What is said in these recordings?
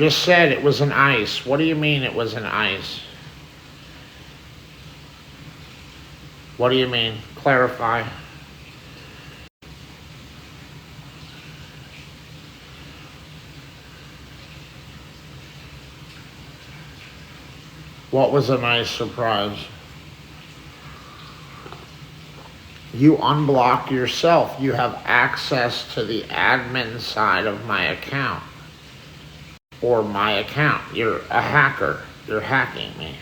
just said it was an ice. What do you mean it was an ice? What do you mean? Clarify. What was a nice surprise? You unblock yourself. You have access to the admin side of my account. Or my account. You're a hacker. You're hacking me.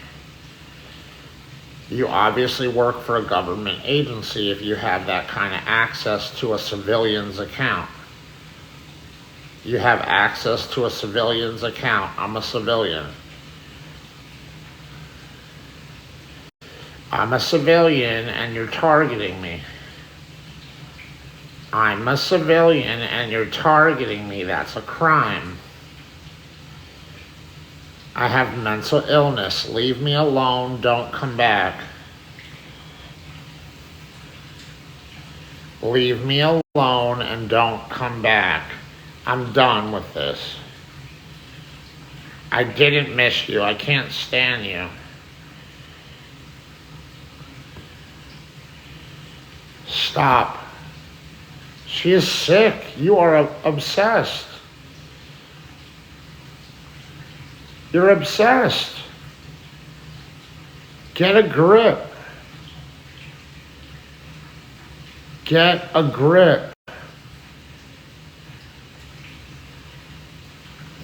You obviously work for a government agency if you have that kind of access to a civilian's account. You have access to a civilian's account. I'm a civilian. I'm a civilian and you're targeting me. I'm a civilian and you're targeting me. That's a crime. I have mental illness. Leave me alone. Don't come back. Leave me alone and don't come back. I'm done with this. I didn't miss you. I can't stand you. Stop. She is sick. You are obsessed. You're obsessed. Get a grip. Get a grip.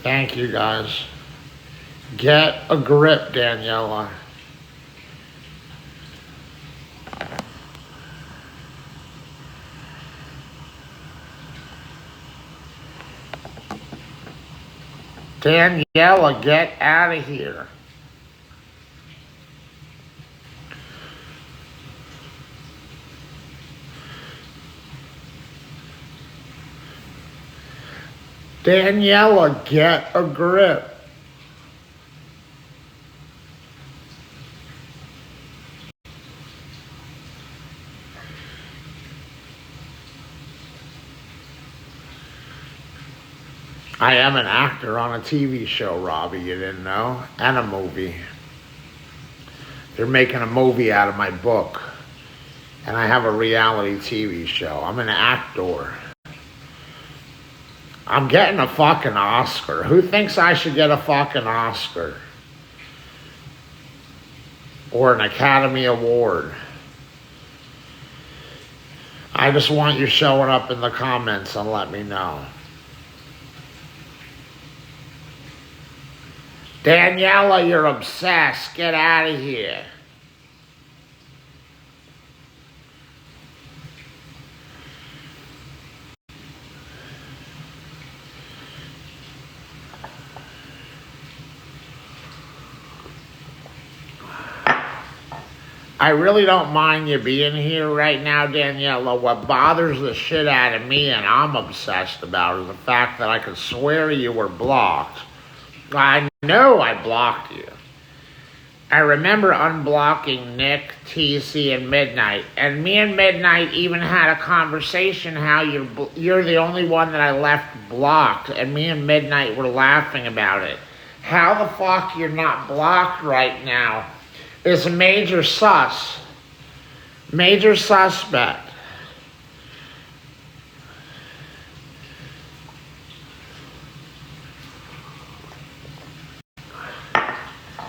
Thank you, guys. Get a grip, Daniela. Daniela, get out of here. Daniela, get a grip. I am an actor on a TV show, Robbie, you didn't know? And a movie. They're making a movie out of my book. And I have a reality TV show. I'm an actor. I'm getting a fucking Oscar. Who thinks I should get a fucking Oscar? Or an Academy Award? I just want you showing up in the comments and let me know. Daniela, you're obsessed. Get out of here. I really don't mind you being here right now, Daniela. What bothers the shit out of me and I'm obsessed about is the fact that I could swear you were blocked. I know I blocked you. I remember unblocking Nick, TC, and Midnight. And me and Midnight even had a conversation how you're the only one that I left blocked. And me and Midnight were laughing about it. How the fuck you're not blocked right now is a major sus. Major suspect.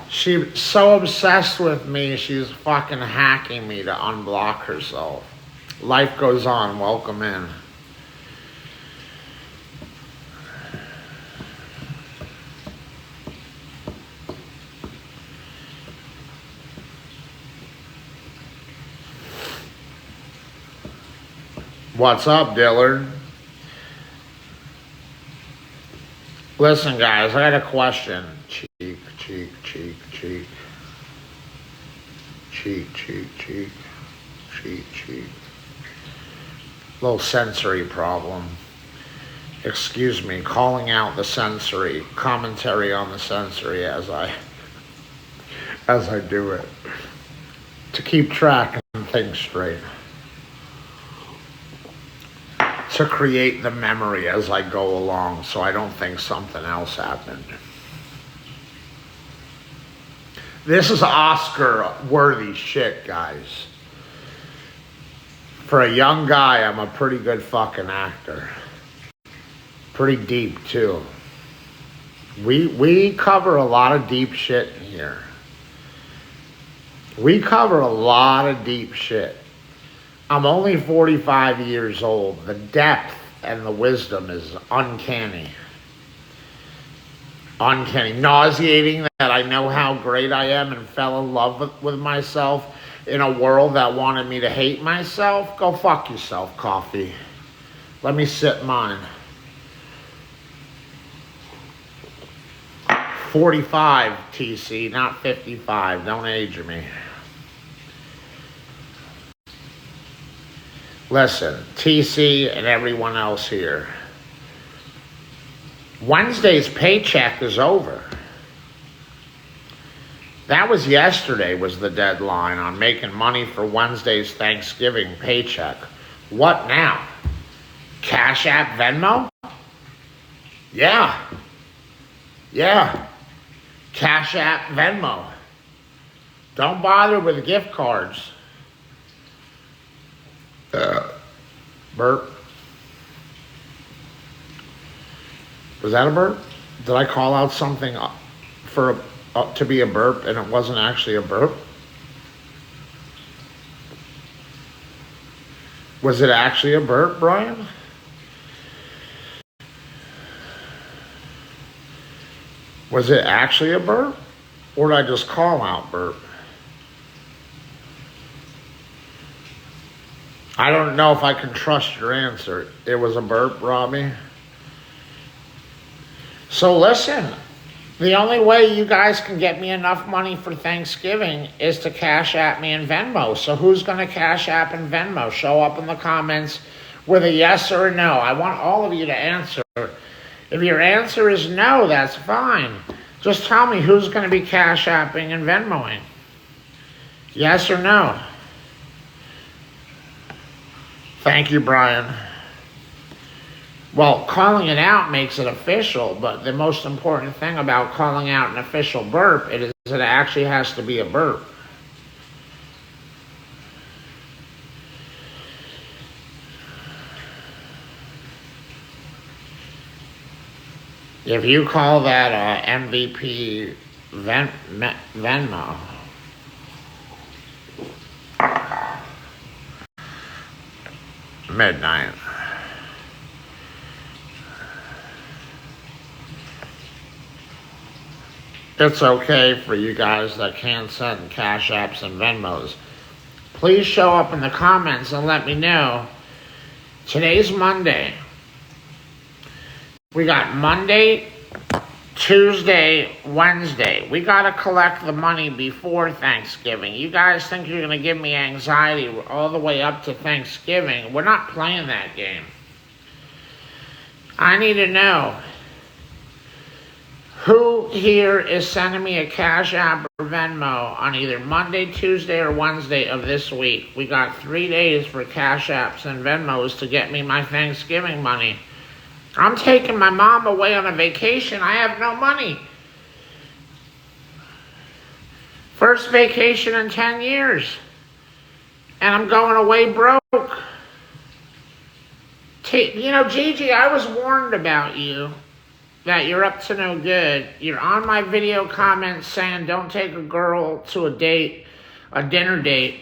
She's so obsessed with me, she's fucking hacking me to unblock herself. Life goes on. Welcome in. What's up, Dillard? Listen, guys, I got a question. Cheek. Little sensory problem. Excuse me, calling out the sensory, commentary on the sensory as I do it. To keep track and think straight. To create the memory as I go along so I don't think something else happened. This is Oscar-worthy shit, guys. For a young guy, I'm a pretty good fucking actor. Pretty deep, too. We cover a lot of deep shit in here. We cover a lot of deep shit. I'm only 45 years old. The depth and the wisdom is uncanny. Uncanny. Nauseating that I know how great I am and fell in love with myself in a world that wanted me to hate myself. Go fuck yourself, coffee. Let me sip mine. 45, TC, not 55. Don't age me. Listen, TC and everyone else here. Wednesday's paycheck is over. That was yesterday was the deadline on making money for Wednesday's Thanksgiving paycheck. What now? Cash App Venmo? Yeah. Cash App Venmo. Don't bother with gift cards. Burp. Was that a burp? Did I call out something for to be a burp and it wasn't actually a burp? Was it actually a burp, Brian? Was it actually a burp? Or did I just call out burp? I don't know if I can trust your answer. It was a burp, Robbie. So listen, the only way you guys can get me enough money for Thanksgiving is to Cash App me and Venmo. So who's going to Cash App and Venmo? Show up in the comments with a yes or a no. I want all of you to answer. If your answer is no, that's fine. Just tell me who's going to be Cash Apping and Venmoing. Yes or no? Thank you, Brian. Well, calling it out makes it official, but the most important thing about calling out an official burp is that it actually has to be a burp. If you call that MVP Venmo, midnight. It's okay for you guys that can't send Cash Apps and Venmos. Please show up in the comments and let me know. Today's Monday. We got Monday, Tuesday, Wednesday. We got to collect the money before Thanksgiving. You guys think you're going to give me anxiety all the way up to Thanksgiving. We're not playing that game. I need to know who here is sending me a Cash App or Venmo on either Monday, Tuesday, or Wednesday of this week. We got 3 days for Cash Apps and Venmos to get me my Thanksgiving money. I'm taking my mom away on a vacation. I have no money. First vacation in 10 years. And I'm going away broke. You know, Gigi, I was warned about you. That you're up to no good. You're on my video comments saying don't take a girl to a date, a dinner date.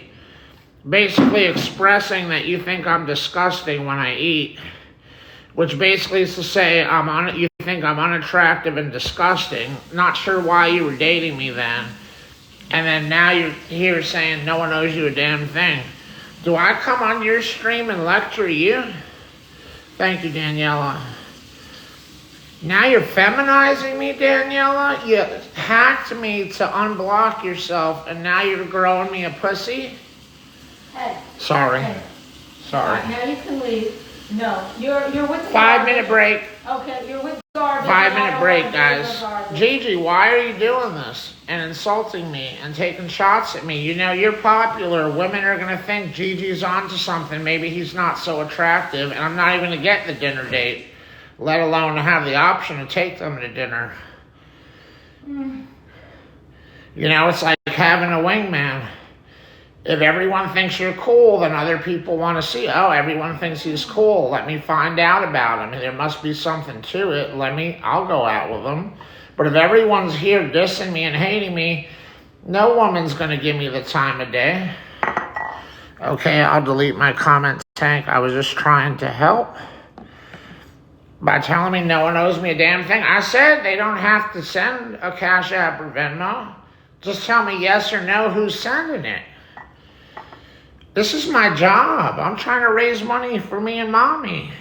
Basically expressing that you think I'm disgusting when I eat. Which basically is to say you think I'm unattractive and disgusting. Not sure why you were dating me then. And then now you're here saying no one owes you a damn thing. Do I come on your stream and lecture you? Thank you, Daniela. Now you're feminizing me, Daniela? You hacked me to unblock yourself and now you're growing me a pussy? Hey. Sorry. Hey. Sorry. Now you can leave. No, you're with the 5 minute break. Okay, you're with garbage. 5 minute break, guys. Gigi, why are you doing this and insulting me and taking shots at me? You know, you're popular. Women are going to think Gigi's onto something. Maybe he's not so attractive, and I'm not even going to get the dinner date, let alone have the option to take them to dinner. You know, it's like having a wingman. If everyone thinks you're cool, then other people want to see, oh, everyone thinks he's cool. Let me find out about him. There must be something to it. I'll go out with him. But if everyone's here dissing me and hating me, no woman's going to give me the time of day. Okay, I'll delete my comment tank. I was just trying to help by telling me no one owes me a damn thing. I said they don't have to send a Cash App or Venmo. Just tell me yes or no who's sending it. This is my job. I'm trying to raise money for me and mommy.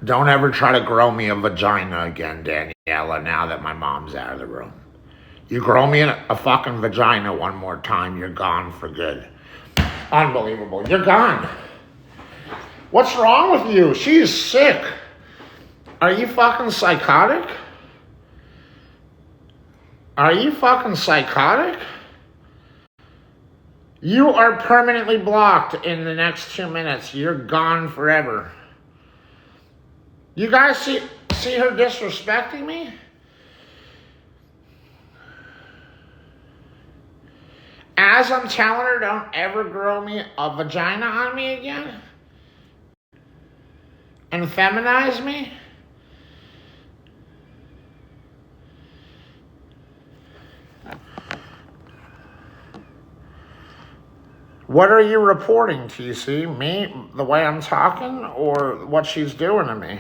Don't ever try to grow me a vagina again, Daniela, now that my mom's out of the room. You grow me a fucking vagina one more time, you're gone for good. Unbelievable. You're gone. What's wrong with you? She's sick. Are you fucking psychotic? Are you fucking psychotic? You are permanently blocked in the next 2 minutes. You're gone forever. You guys see her disrespecting me? As I'm telling her, don't ever grow me a vagina on me again? And feminize me? What are you reporting, TC? Me, the way I'm talking, or what she's doing to me?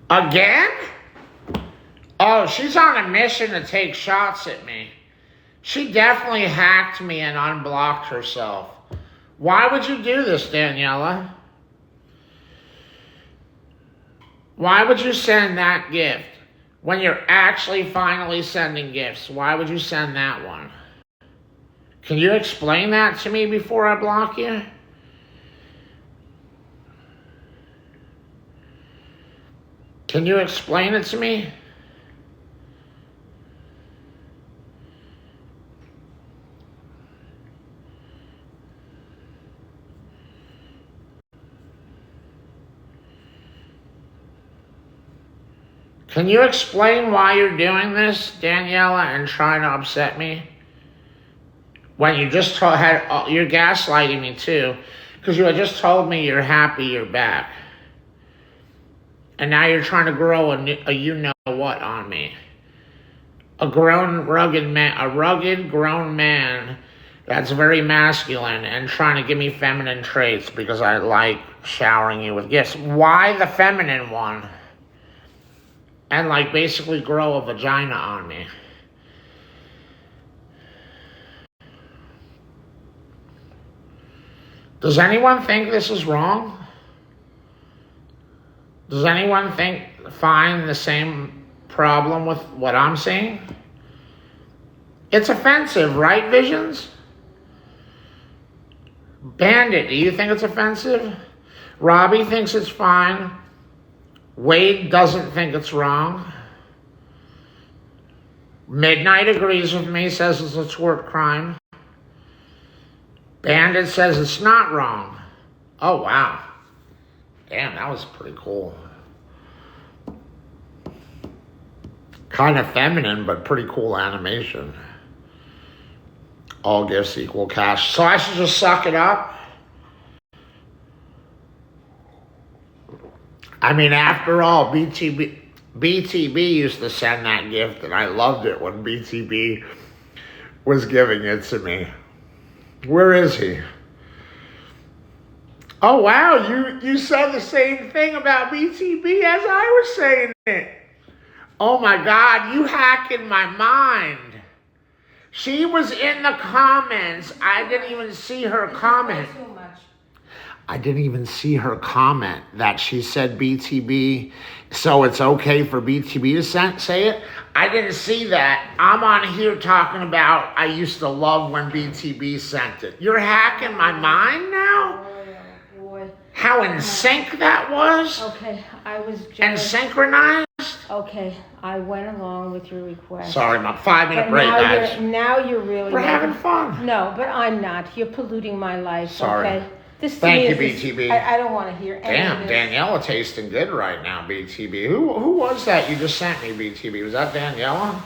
Again? Oh, she's on a mission to take shots at me. She definitely hacked me and unblocked herself. Why would you do this, Daniela? Why would you send that gift when you're actually finally sending gifts? Why would you send that one? Can you explain that to me before I block you? Can you explain it to me? Can you explain why you're doing this, Daniela, and trying to upset me? When you just you're gaslighting me too, because you had just told me you're happy you're back. And now you're trying to grow a you-know-what on me. A rugged, grown man that's very masculine and trying to give me feminine traits because I like showering you with gifts. Why the feminine one? And basically grow a vagina on me. Does anyone think this is wrong? Does anyone find the same problem with what I'm saying? It's offensive, right, Visions? Bandit, do you think it's offensive? Robbie thinks it's fine. Wade doesn't think it's wrong. Midnight agrees with me, says it's a tort crime. Bandit says it's not wrong. Oh, wow. Damn, that was pretty cool. Kind of feminine, but pretty cool animation. All gifts equal cash. So I should just suck it up? I mean, after all, BTB used to send that gift, and I loved it when BTB was giving it to me. Where is he? Oh, wow, you said the same thing about BTB as I was saying it. Oh, my God, you hacking my mind. She was in the comments. I didn't even see her comment. I didn't even see her comment that she said BTB, so it's okay for BTB to say it. I didn't see that. I'm on here talking about I used to love when BTB sent it. You're hacking my mind now? Boy. how in sync that was? Okay, I was just... And synchronized? Okay, I went along with your request. Sorry, my 5-minute But break, guys. now you're really... We're having fun. No, but I'm not. You're polluting my life, Sorry. okay? This to Thank me you, is BTB. I don't want to hear any of Damn, this. Daniela tasting good right now, BTB. Who was that you just sent me, BTB? Was that Daniela?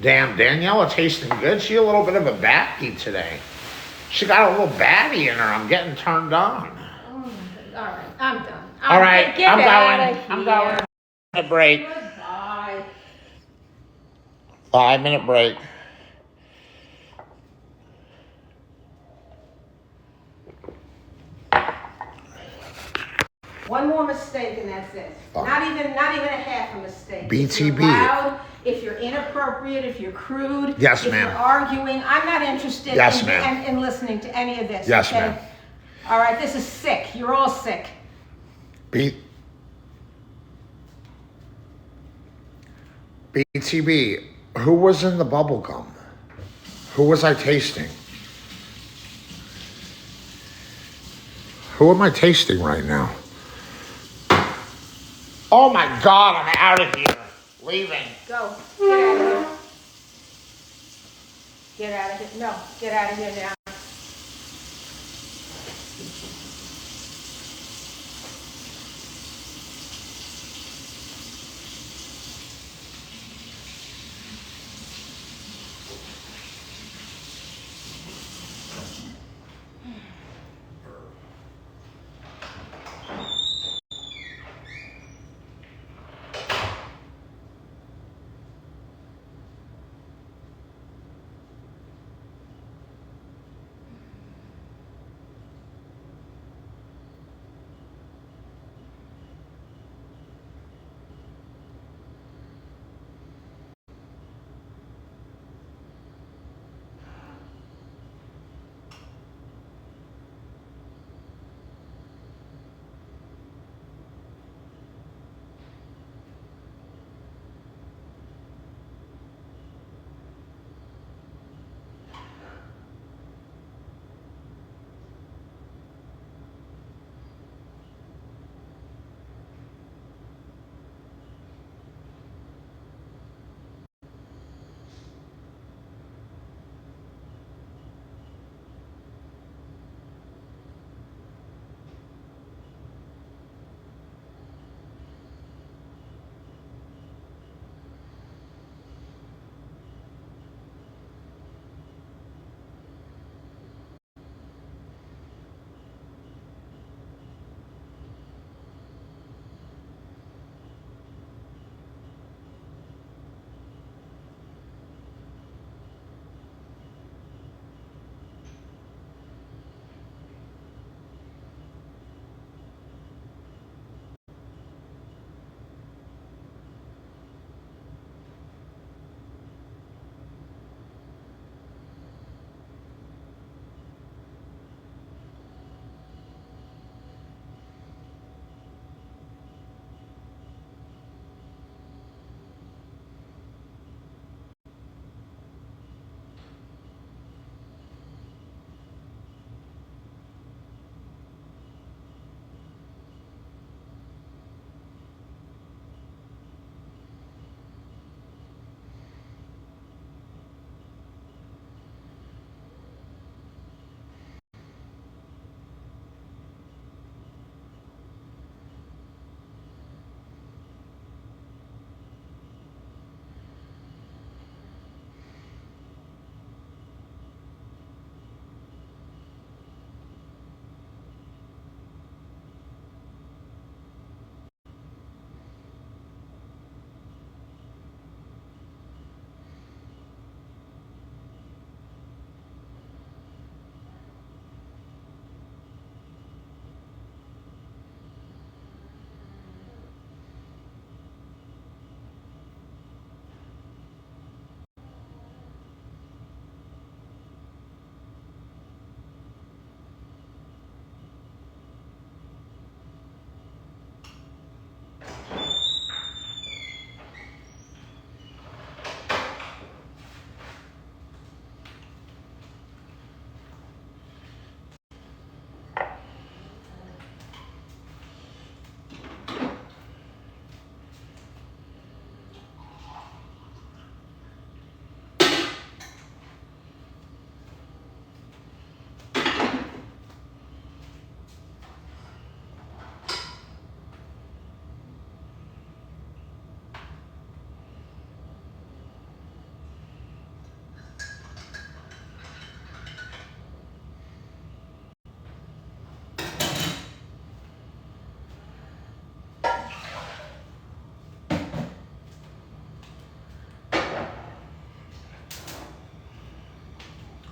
Damn, Daniela tasting good. She a little bit of a baddie today. She got a little baddie in her. I'm getting turned on. Oh, all right, I'm done. All right, Get I'm out going. of I'm here. going. A break. Goodbye. 5-minute break. One more mistake and that's it. Fine. Not even a half a mistake. BTB. If you're loud, if you're inappropriate, if you're crude, Yes, if ma'am. you're arguing, I'm not interested Yes, ma'am. in listening to any of this. Yes, okay? ma'am. All right, this is sick. You're all sick. BTB, who was in the bubble gum? Who was I tasting? Who am I tasting right now? Oh my God, I'm out of here. Leaving. Go. Get out of here. Get out of here. No, get out of here now.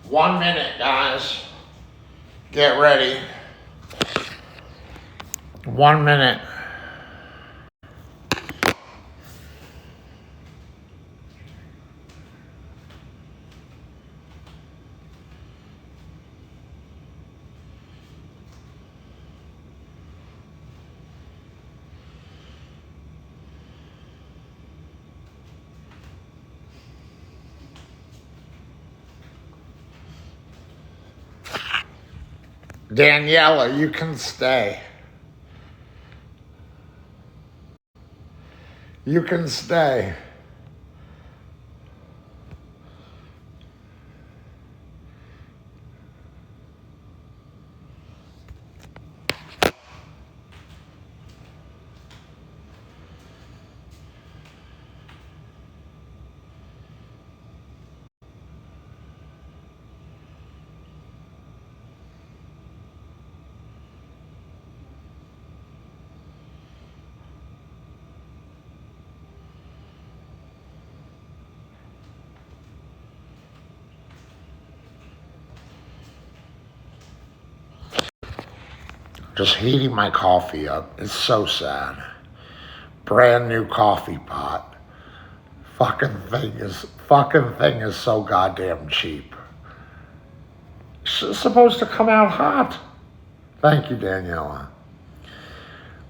1 minute, guys. Get ready. 1 minute. Daniela, you can stay. You can stay. Just heating my coffee up. It's so sad. Brand new coffee pot. Fucking thing is so goddamn cheap. It's supposed to come out hot. Thank you, Daniela.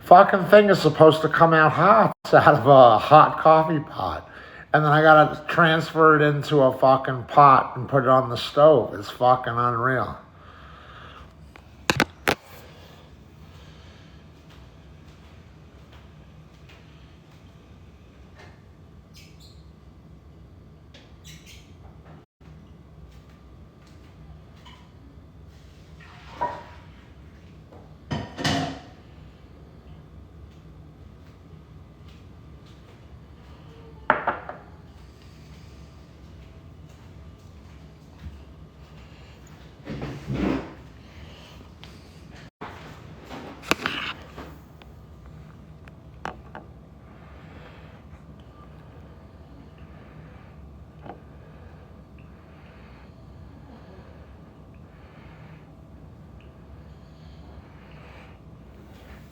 Fucking thing is supposed to come out hot. It's out of a hot coffee pot. And then I gotta transfer it into a fucking pot and put it on the stove. It's fucking unreal.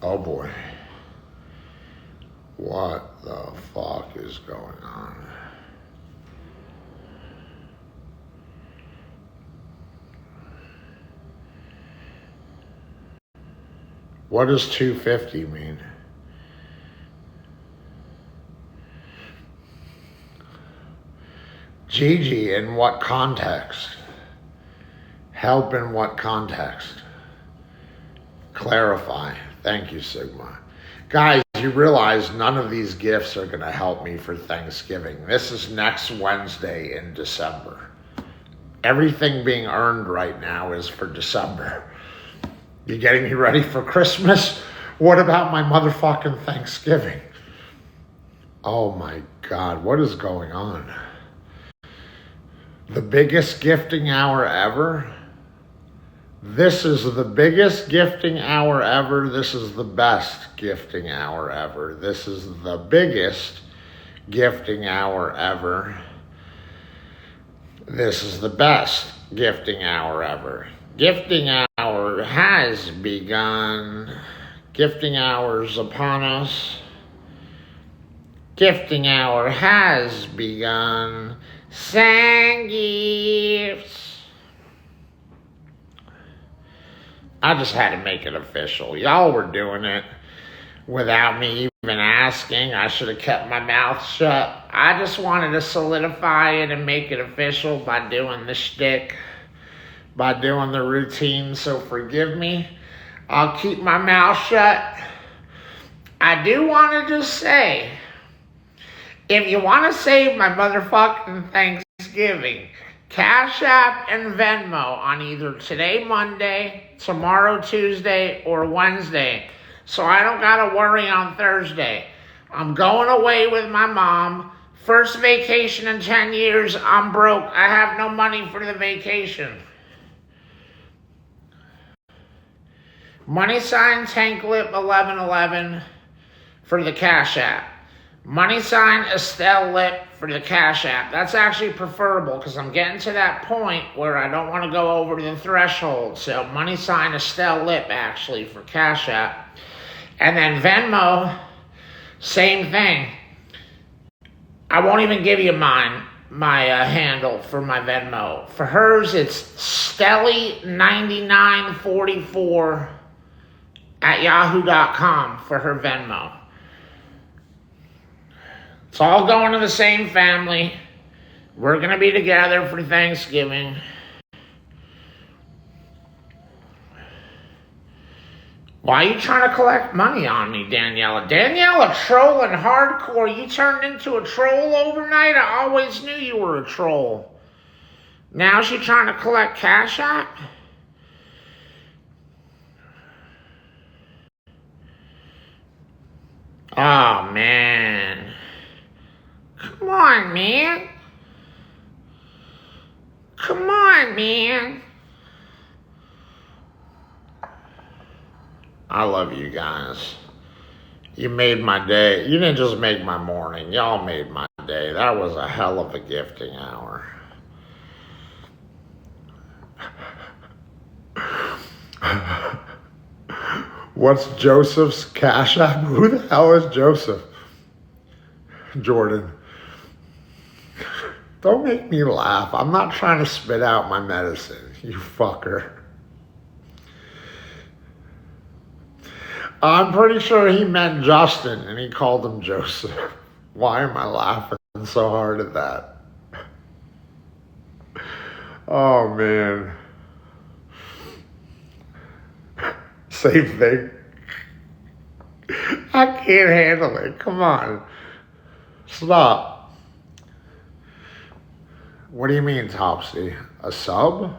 Oh boy. What the fuck is going on? What does 250 mean? Gigi, in what context? Help in what context? Clarify. Thank you, Sigma. Guys, you realize none of these gifts are going to help me for Thanksgiving. This is next Wednesday in December. Everything being earned right now is for December. You getting me ready for Christmas? What about my motherfucking Thanksgiving? Oh my God, what is going on? The biggest gifting hour ever? This is the biggest gifting hour ever. This is the best gifting hour ever. This is the biggest gifting hour ever. This is the best gifting hour ever. Gifting hour has begun. Gifting hour's upon us. Gifting hour has begun. Send gifts. I just had to make it official. Y'all were doing it without me even asking. I should have kept my mouth shut. I just wanted to solidify it and make it official by doing the shtick, by doing the routine, so forgive me. I'll keep my mouth shut. I do want to just say, if you want to save my motherfucking Thanksgiving, Cash App and Venmo on either today, Monday, tomorrow, Tuesday, or Wednesday, so I don't gotta worry on Thursday. I'm going away with my mom. First vacation in 10 years, I'm broke. I have no money for the vacation. Money sign Tank Lipp 1111 for the Cash App. Money sign Estelle Lipp for the Cash App. That's actually preferable because I'm getting to that point where I don't want to go over the threshold. So money sign Estelle Lipp actually for Cash App. And then Venmo, same thing. I won't even give you my handle for my Venmo. For hers, it's Stelly9944 at yahoo.com for her Venmo. It's all going to the same family. We're going to be together for Thanksgiving. Why are you trying to collect money on me, Daniela? Daniela, trolling hardcore. You turned into a troll overnight? I always knew you were a troll. Now she's trying to collect Cash App? Oh, man. Come on, man. Come on, man. I love you guys. You made my day. You didn't just make my morning. Y'all made my day. That was a hell of a gifting hour. What's Joseph's Cash App? Who the hell is Joseph? Jordan. Don't make me laugh. I'm not trying to spit out my medicine, you fucker. I'm pretty sure he meant Justin and he called him Joseph. Why am I laughing so hard at that? Oh, man. Same thing. I can't handle it. Come on. Stop. What do you mean, Topsy? A sub?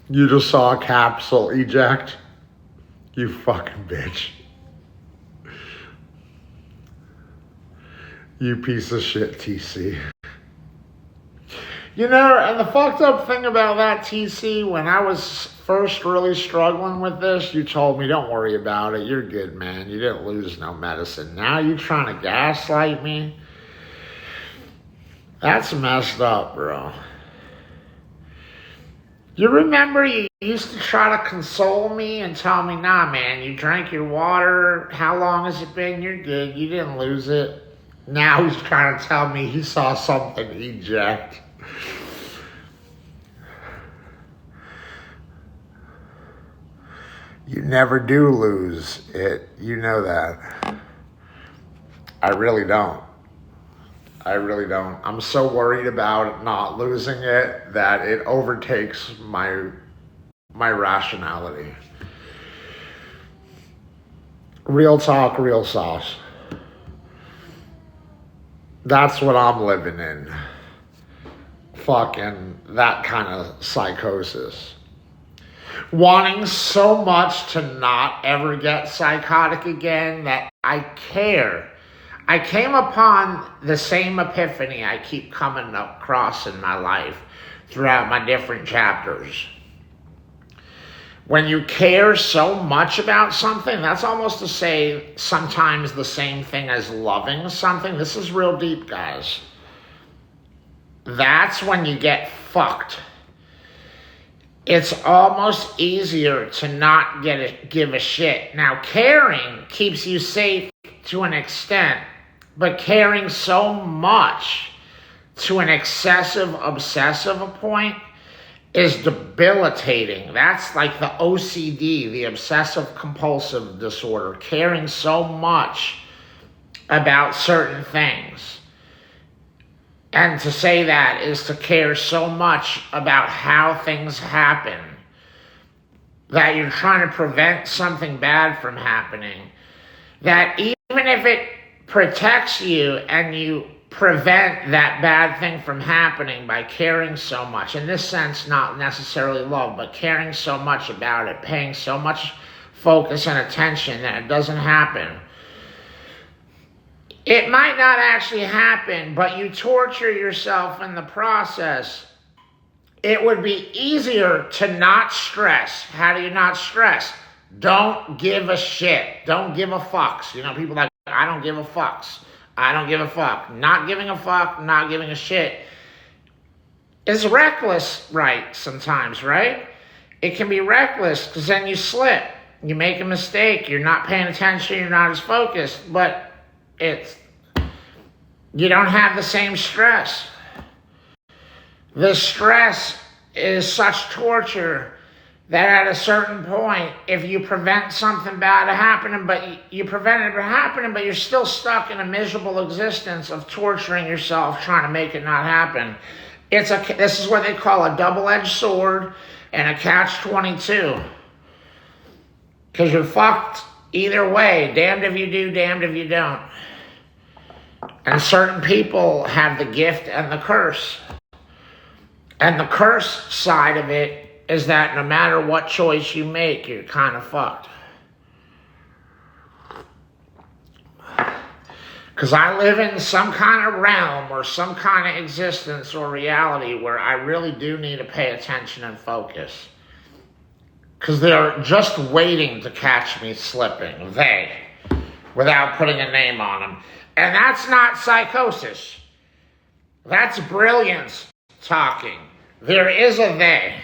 You just saw a capsule eject? You fucking bitch. You piece of shit, TC. You know, and the fucked up thing about that, TC, when I was first really struggling with this, you told me, don't worry about it. You're good, man. You didn't lose no medicine. Now you trying to gaslight me? That's messed up, bro. You remember you used to try to console me and tell me, nah, man, you drank your water. How long has it been? You're good. You didn't lose it. Now he's trying to tell me he saw something eject. You never do lose it. You know that. I really don't. I really don't. I'm so worried about not losing it that it overtakes my rationality. Real talk, real sauce. That's what I'm living in. Fucking that kind of psychosis. Wanting so much to not ever get psychotic again that I care. I came upon the same epiphany I keep coming across in my life throughout my different chapters. When you care so much about something, that's almost to say sometimes the same thing as loving something. This is real deep, guys. That's when you get fucked. It's almost easier to not give a shit. Now, caring keeps you safe to an extent, but caring so much to an excessive, obsessive point is debilitating. That's like the OCD, the obsessive compulsive disorder, caring so much about certain things. And to say that is to care so much about how things happen that you're trying to prevent something bad from happening. That even if it protects you and you prevent that bad thing from happening by caring so much, in this sense, not necessarily love, but caring so much about it, paying so much focus and attention that it doesn't happen. It might not actually happen, but you torture yourself in the process. it would be easier to not stress. How do you not stress? Don't give a shit. Don't give a fucks. You know, people like, I don't give a fucks. I don't give a fuck. Not giving a fuck, not giving a shit is reckless, right? Sometimes, right? It can be reckless because then you slip. You make a mistake. You're not paying attention. You're not as focused. But you don't have the same stress. The stress is such torture that at a certain point, if you prevent something bad happening, but you prevent it from happening, but you're still stuck in a miserable existence of torturing yourself, trying to make it not happen. This is what they call a double-edged sword and a catch-22. Because you're fucked either way. Damned if you do, damned if you don't. And certain people have the gift and the curse. And the curse side of it is that no matter what choice you make, you're kind of fucked. Because I live in some kind of realm or some kind of existence or reality where I really do need to pay attention and focus. Because they're just waiting to catch me slipping. Without putting a name on them. And that's not psychosis. That's brilliance talking. There is a they.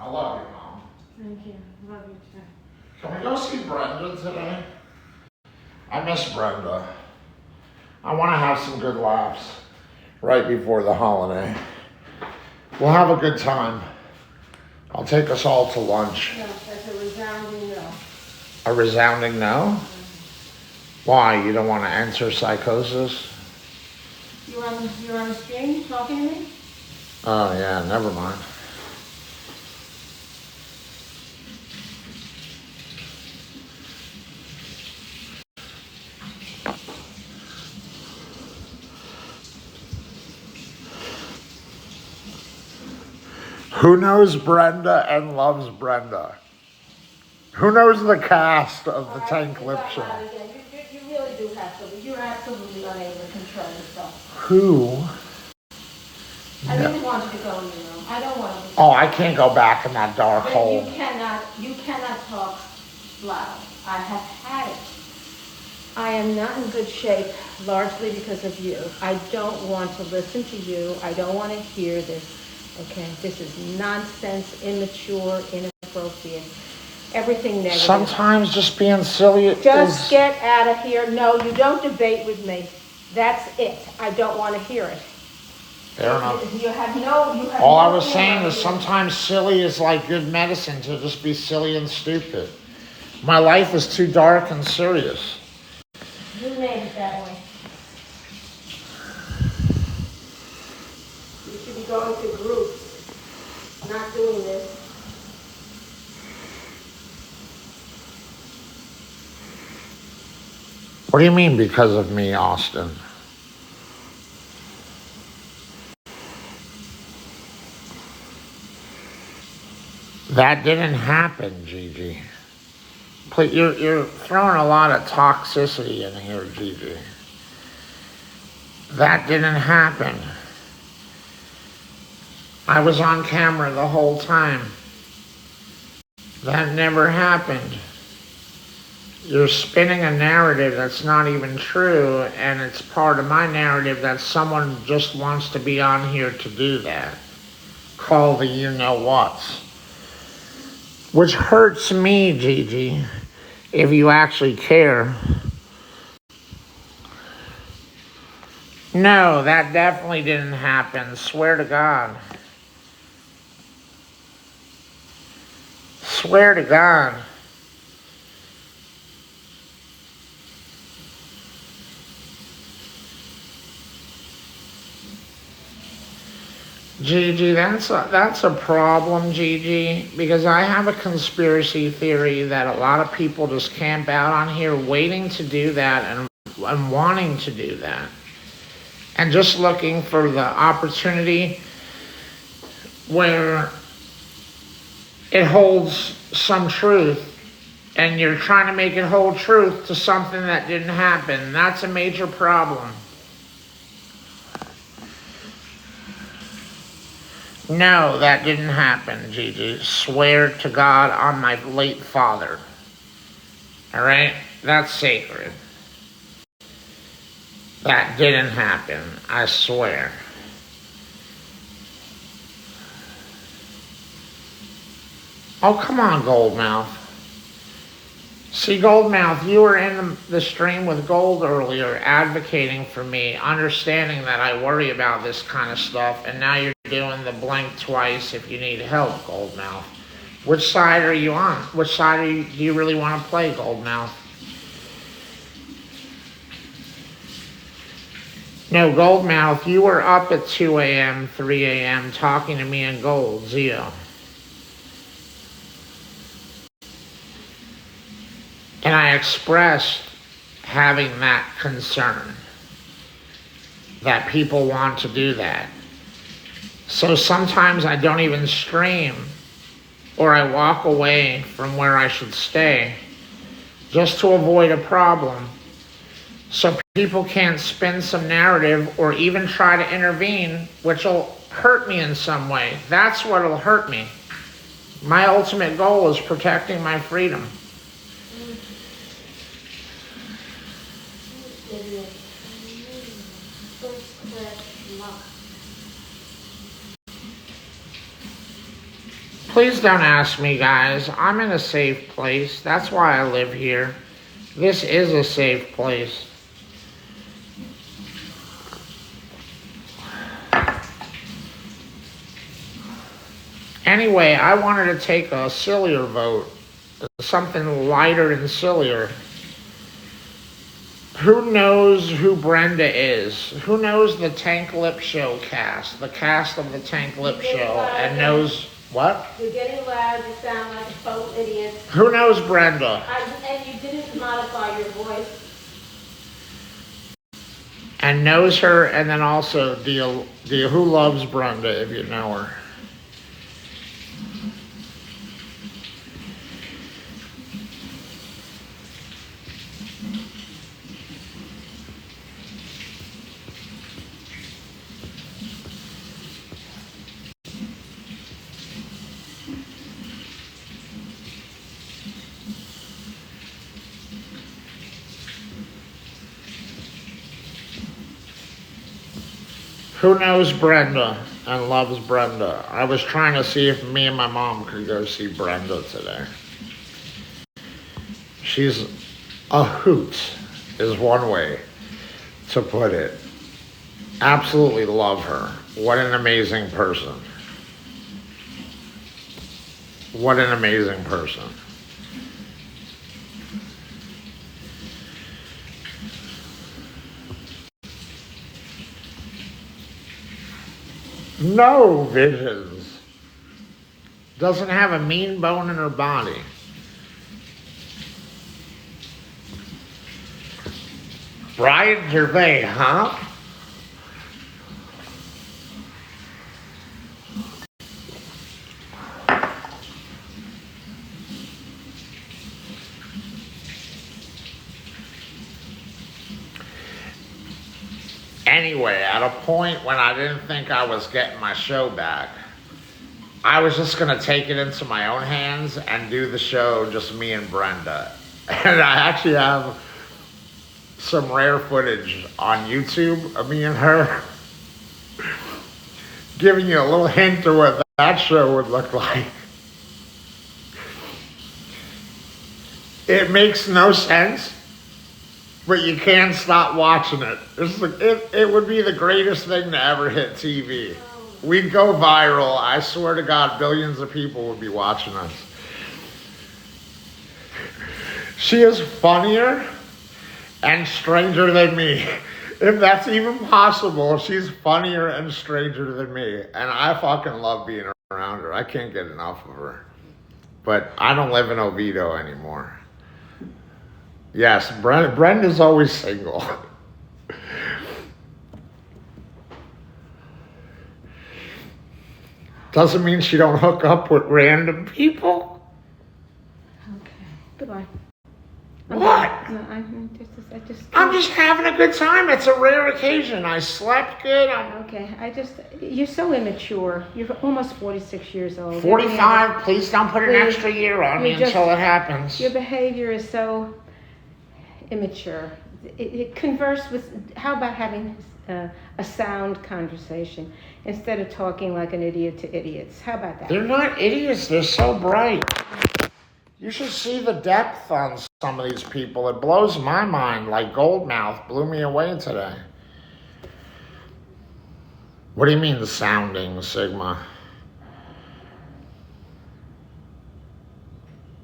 I love you, Mom. Thank you. Love you too. Can we go see Brenda today? I miss Brenda. I want to have some good laughs right before the holiday. We'll have a good time. I'll take us all to lunch. No, that's a resounding no. A resounding no? Why? You don't want to enter psychosis? You're on the stream talking to me? Oh, yeah, never mind. Who knows Brenda and loves Brenda? Who knows the cast of the Tank Lipp Show? You really do have to. You're absolutely unable to control yourself. Who? I really want you to go in your room. I don't want you to. Oh, I can't go back in that dark hole. You cannot talk loud. I have had it. I am not in good shape, largely because of you. I don't want to listen to you. I don't want to hear this. Okay, this is nonsense, immature, inappropriate, everything negative. Sometimes just being silly Just get out of here. No, you don't debate with me. That's it. I don't want to hear it. Fair enough. You have no. All I was saying is sometimes silly is like good medicine to just be silly and stupid. My life is too dark and serious. You made it that way. You should be going to groups, not doing this. What do you mean because of me, Austin? That didn't happen, Gigi. Please, you're throwing a lot of toxicity in here, Gigi. That didn't happen. I was on camera the whole time. That never happened. You're spinning a narrative that's not even true, and it's part of my narrative that someone just wants to be on here to do that. Call the you-know-whats. Which hurts me, Gigi, if you actually care. No, that definitely didn't happen. Swear to God. Swear to God. Gigi, that's a problem, Gigi, because I have a conspiracy theory that a lot of people just camp out on here waiting to do that and wanting to do that. And just looking for the opportunity where it holds some truth, and you're trying to make it hold truth to something that didn't happen. That's a major problem. No, that didn't happen, Gigi. Swear to God on my late father. All right? That's sacred. That didn't happen. I swear. Oh, come on, Goldmouth. See, Goldmouth, you were in the stream with Gold earlier advocating for me, understanding that I worry about this kind of stuff, and now you're doing the blink twice if you need help, Goldmouth. Which side are you on? Which side do you really want to play, Goldmouth? No, Goldmouth, you were up at 2 a.m., 3 a.m. talking to me and Gold, Zio. And I expressed having that concern that people want to do that. So sometimes I don't even stream, or I walk away from where I should stay just to avoid a problem. So people can't spin some narrative or even try to intervene, which will hurt me in some way. That's what'll hurt me. My ultimate goal is protecting my freedom. Please don't ask me, guys. I'm in a safe place. That's why I live here. This is a safe place. Anyway, I wanted to take a sillier vote. Something lighter and sillier. Who knows who Brenda is? Who knows the Tank Lipp Show cast? The cast of the Tank Lipp Show and knows what? You're getting loud, you sound like a total idiot. Who knows Brenda? And you didn't modify your voice. And knows her, and then also, do you who loves Brenda if you know her? Who knows Brenda and loves Brenda? I was trying to see if me and my mom could go see Brenda today. She's a hoot, is one way to put it. Absolutely love her. What an amazing person. What an amazing person. No visions. Doesn't have a mean bone in her body. Brian Gervais, huh? Anyway, at a point when I didn't think I was getting my show back, I was just going to take it into my own hands and do the show just me and Brenda. And I actually have some rare footage on YouTube of me and her giving you a little hint of what that show would look like. It makes no sense, but you can't stop watching it. It would be the greatest thing to ever hit TV. We'd go viral. I swear to God, billions of people would be watching us. She is funnier and stranger than me. If that's even possible, she's funnier and stranger than me. And I fucking love being around her. I can't get enough of her. But I don't live in Oviedo anymore. Yes, Brenda's always single. Doesn't mean she don't hook up with random people. Okay, goodbye. What? No, I'm just having a good time. It's a rare occasion. I slept good. You're so immature. You're almost 46 years old. 45. Please don't put an extra year on me until it happens. Your behavior is so immature. It converse with, how about having a sound conversation instead of talking like an idiot to idiots? How about that? They're not idiots. They're so bright. You should see the depth on some of these people. It blows my mind, like Goldmouth blew me away today. What do you mean the sounding, Sigma?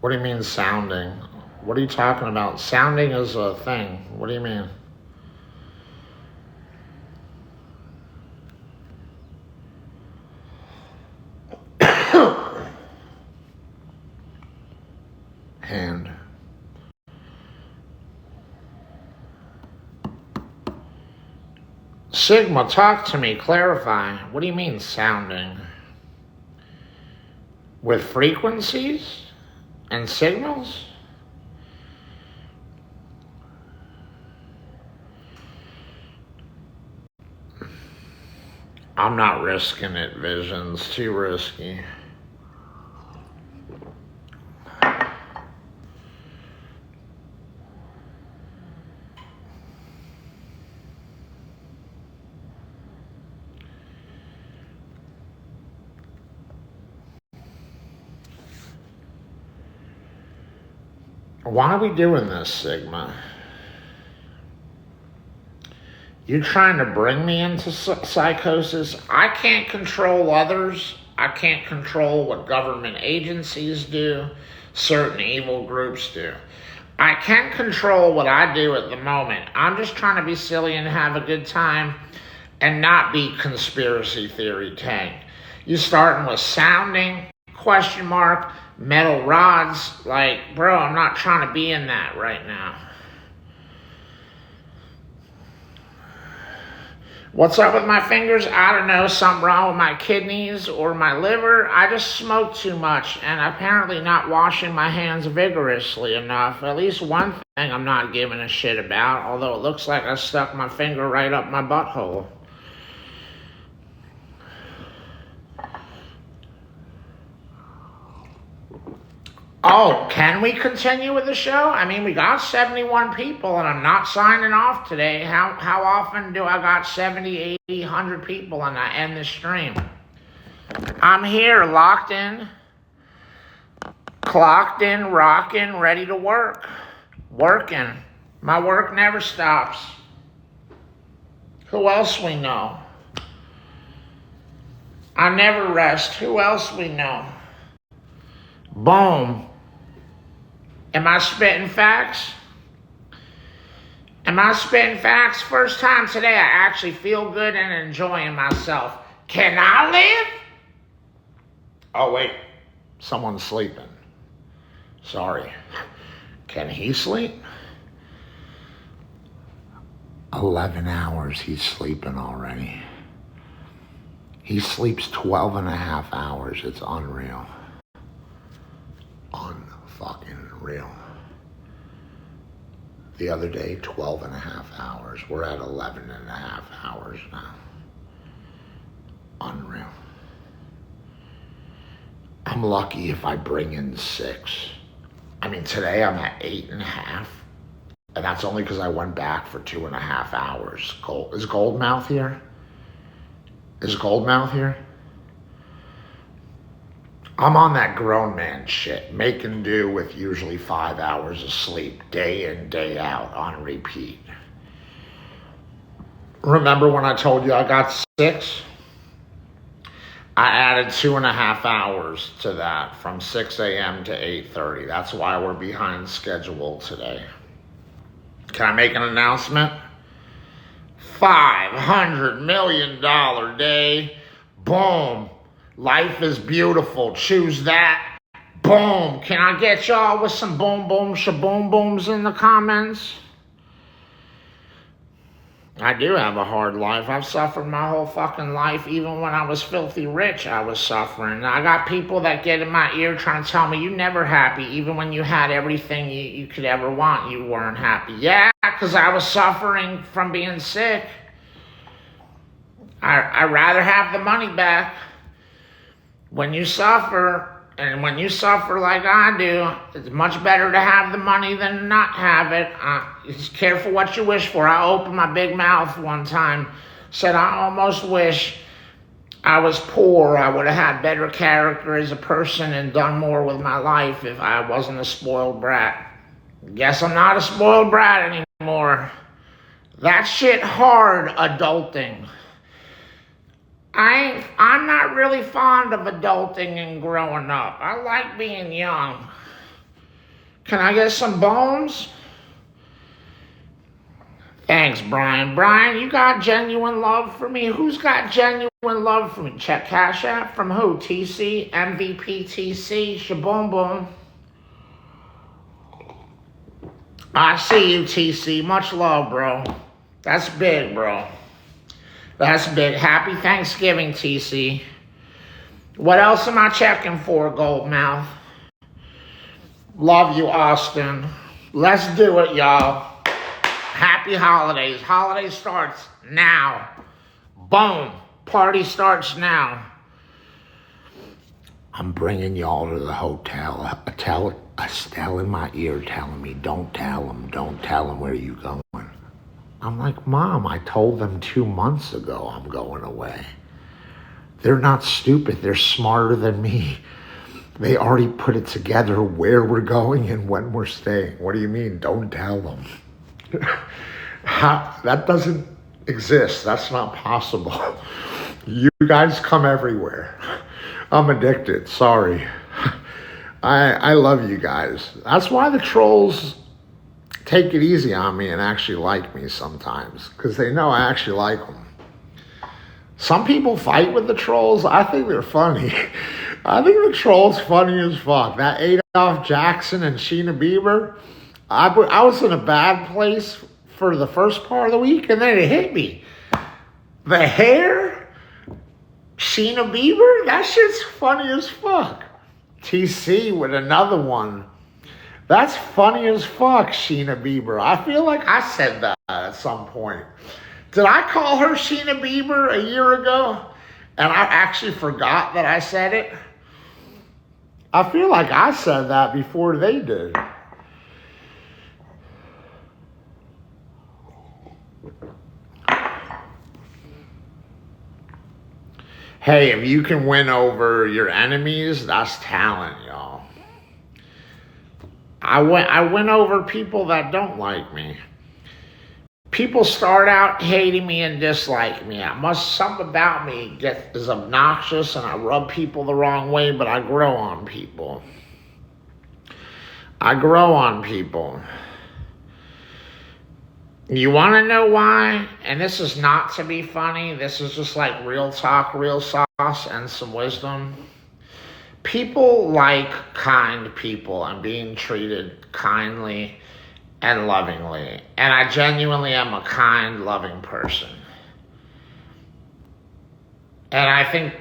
What do you mean sounding? What are you talking about? Sounding is a thing. What do you mean? Sigma, talk to me, clarify. What do you mean sounding? With frequencies and signals? I'm not risking it, Vision's too risky. Why are we doing this, Sigma? You trying to bring me into psychosis? I can't control others. I can't control what government agencies do, certain evil groups do. I can control what I do at the moment. I'm just trying to be silly and have a good time and not be conspiracy theory tank. You starting with sounding, question mark, metal rods. Like, bro, I'm not trying to be in that right now. What's up with my fingers? I don't know, something wrong with my kidneys or my liver. I just smoke too much and apparently not washing my hands vigorously enough. At least one thing I'm not giving a shit about, although it looks like I stuck my finger right up my butthole. Oh, can we continue with the show? I mean, we got 71 people and I'm not signing off today. How often do I got 70, 80, 100 people and I end the stream? I'm here, locked in, clocked in, rocking, ready to work. Working. My work never stops. Who else we know? I never rest. Who else we know? Boom. Am I spitting facts? Am I spitting facts? First time today I actually feel good and enjoying myself. Can I live? Oh wait, someone's sleeping. Sorry. Can he sleep? 11 hours he's sleeping already. He sleeps 12 and a half hours. It's unreal. Unfucking real. The other day, 12 and a half hours. We're at 11 and a half hours now. Unreal. I'm lucky if I bring in 6. I mean, today I'm at 8.5. And that's only because I went back for 2.5 hours. Is Goldmouth here? Is Goldmouth here? I'm on that grown man shit, making do with usually 5 hours of sleep, day in, day out, on repeat. Remember when I told you I got 6? I added 2.5 hours to that, from 6 a.m. to 8:30. That's why we're behind schedule today. Can I make an announcement? $500 million day. Boom. Life is beautiful. Choose that. Boom. Can I get y'all with some boom, boom, shaboom, booms in the comments? I do have a hard life. I've suffered my whole fucking life. Even when I was filthy rich, I was suffering. I got people that get in my ear trying to tell me, you never happy. Even when you had everything you could ever want, you weren't happy. Yeah, because I was suffering from being sick. I'd rather have the money back. When you suffer, and when you suffer like I do, it's much better to have the money than not have it. Just careful what you wish for. I opened my big mouth one time, said I almost wish I was poor. I would have had better character as a person and done more with my life if I wasn't a spoiled brat. Guess I'm not a spoiled brat anymore. That shit hard, adulting. I'm not really fond of adulting and growing up. I like being young. Can I get some bones? Thanks, Brian. Brian, you got genuine love for me? Who's got genuine love for me? Check Cash App from who? TC, MVP TC, shaboom boom. I see you, TC. Much love, bro. That's big, bro. That's big. Happy Thanksgiving, TC. What else am I checking for, Goldmouth? Love you, Austin. Let's do it, y'all. Happy holidays. Holiday starts now. Boom. Party starts now. I'm bringing y'all to the hotel. Estelle in my ear telling me, don't tell them where you going. I'm like, Mom, I told them 2 months ago I'm going away. They're not stupid. They're smarter than me. They already put it together where we're going and when we're staying. What do you mean? Don't tell them. That doesn't exist. That's not possible. You guys come everywhere. I'm addicted. Sorry. I love you guys. That's why the trolls take it easy on me and actually like me sometimes, because they know I actually like them. Some people fight with the trolls. I think they're funny. I think the trolls funny as fuck. That Adolf Jackson and Sheena Bieber, I was in a bad place for the first part of the week, and then it hit me. The hair, Sheena Bieber, that shit's funny as fuck. TC with another one. That's funny as fuck, Sheena Bieber. I feel like I said that at some point. Did I call her Sheena Bieber a year ago? And I actually forgot that I said it? I feel like I said that before they did. Hey, if you can win over your enemies, that's talent, y'all. I win over people that don't like me. People start out hating me and dislike me. Something about me is obnoxious and I rub people the wrong way, but I grow on people. I grow on people. You want to know why? And this is not to be funny. This is just like real talk, real sauce, and some wisdom. People like kind people and being treated kindly and lovingly. And I genuinely am a kind, loving person. And I think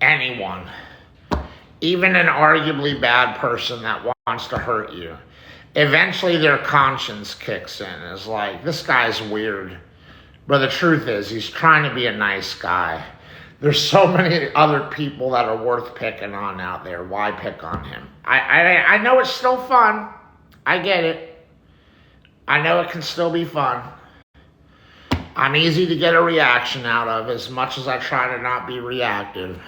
anyone, even an arguably bad person that wants to hurt you, eventually their conscience kicks in. It's like, this guy's weird. But the truth is, he's trying to be a nice guy. There's so many other people that are worth picking on out there. Why pick on him? I know it's still fun. I get it. I know it can still be fun. I'm easy to get a reaction out of, as much as I try to not be reactive.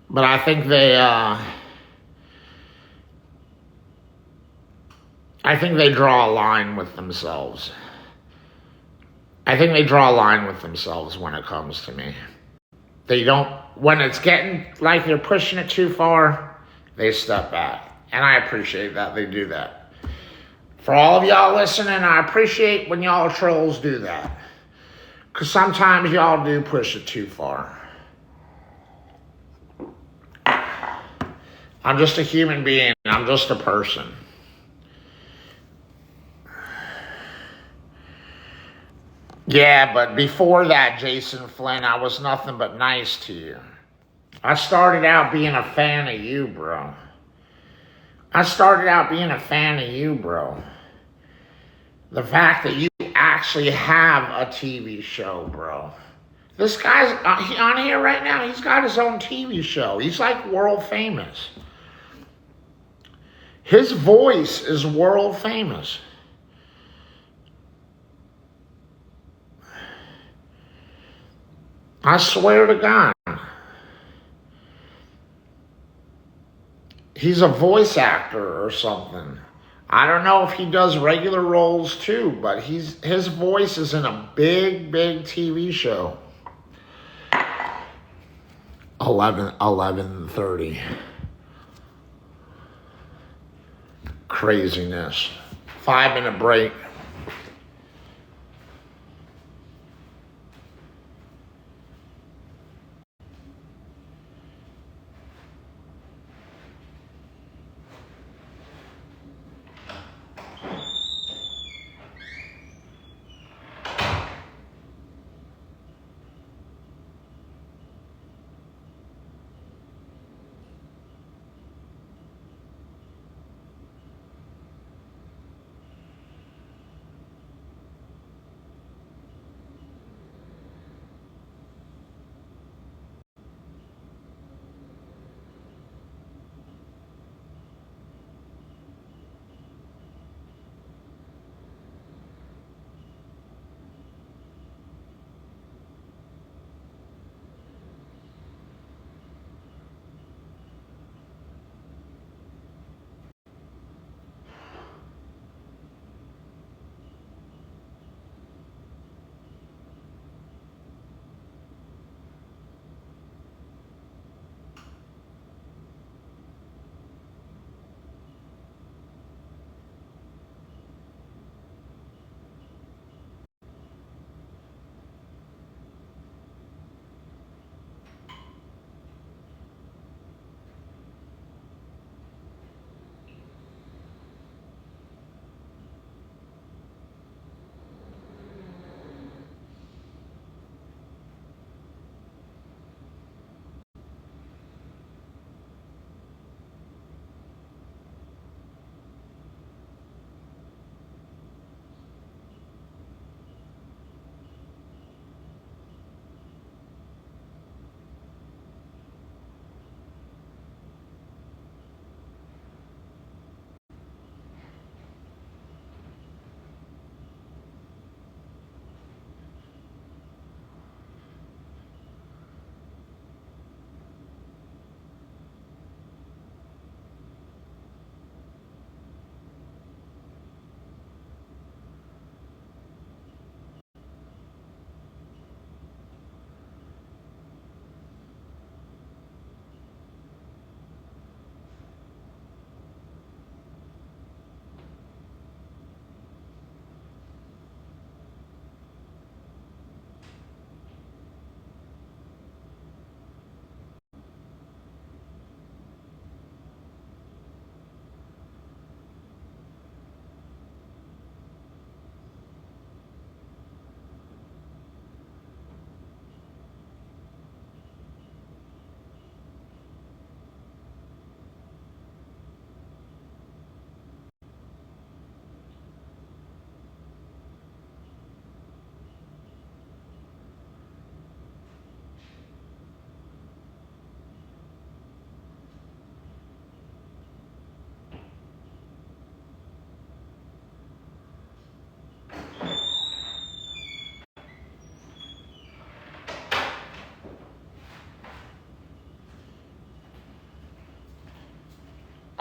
But I think they draw a line with themselves. I think they draw a line with themselves when it comes to me. They don't, when it's getting like they're pushing it too far, they step back. And I appreciate that they do that. For all of y'all listening, I appreciate when y'all trolls do that. Because sometimes y'all do push it too far. I'm just a human being. I'm just a person. Yeah, but before that, Jason Flynn, I was nothing but nice to you. I started out being a fan of you, bro. The fact that you actually have a TV show, bro. This guy's on here right now. He's got his own TV show. He's like world famous. His voice is world famous. I swear to God. He's a voice actor or something. I don't know if he does regular roles too, but his voice is in a big, big TV show. 11:30. Craziness. 5-minute break.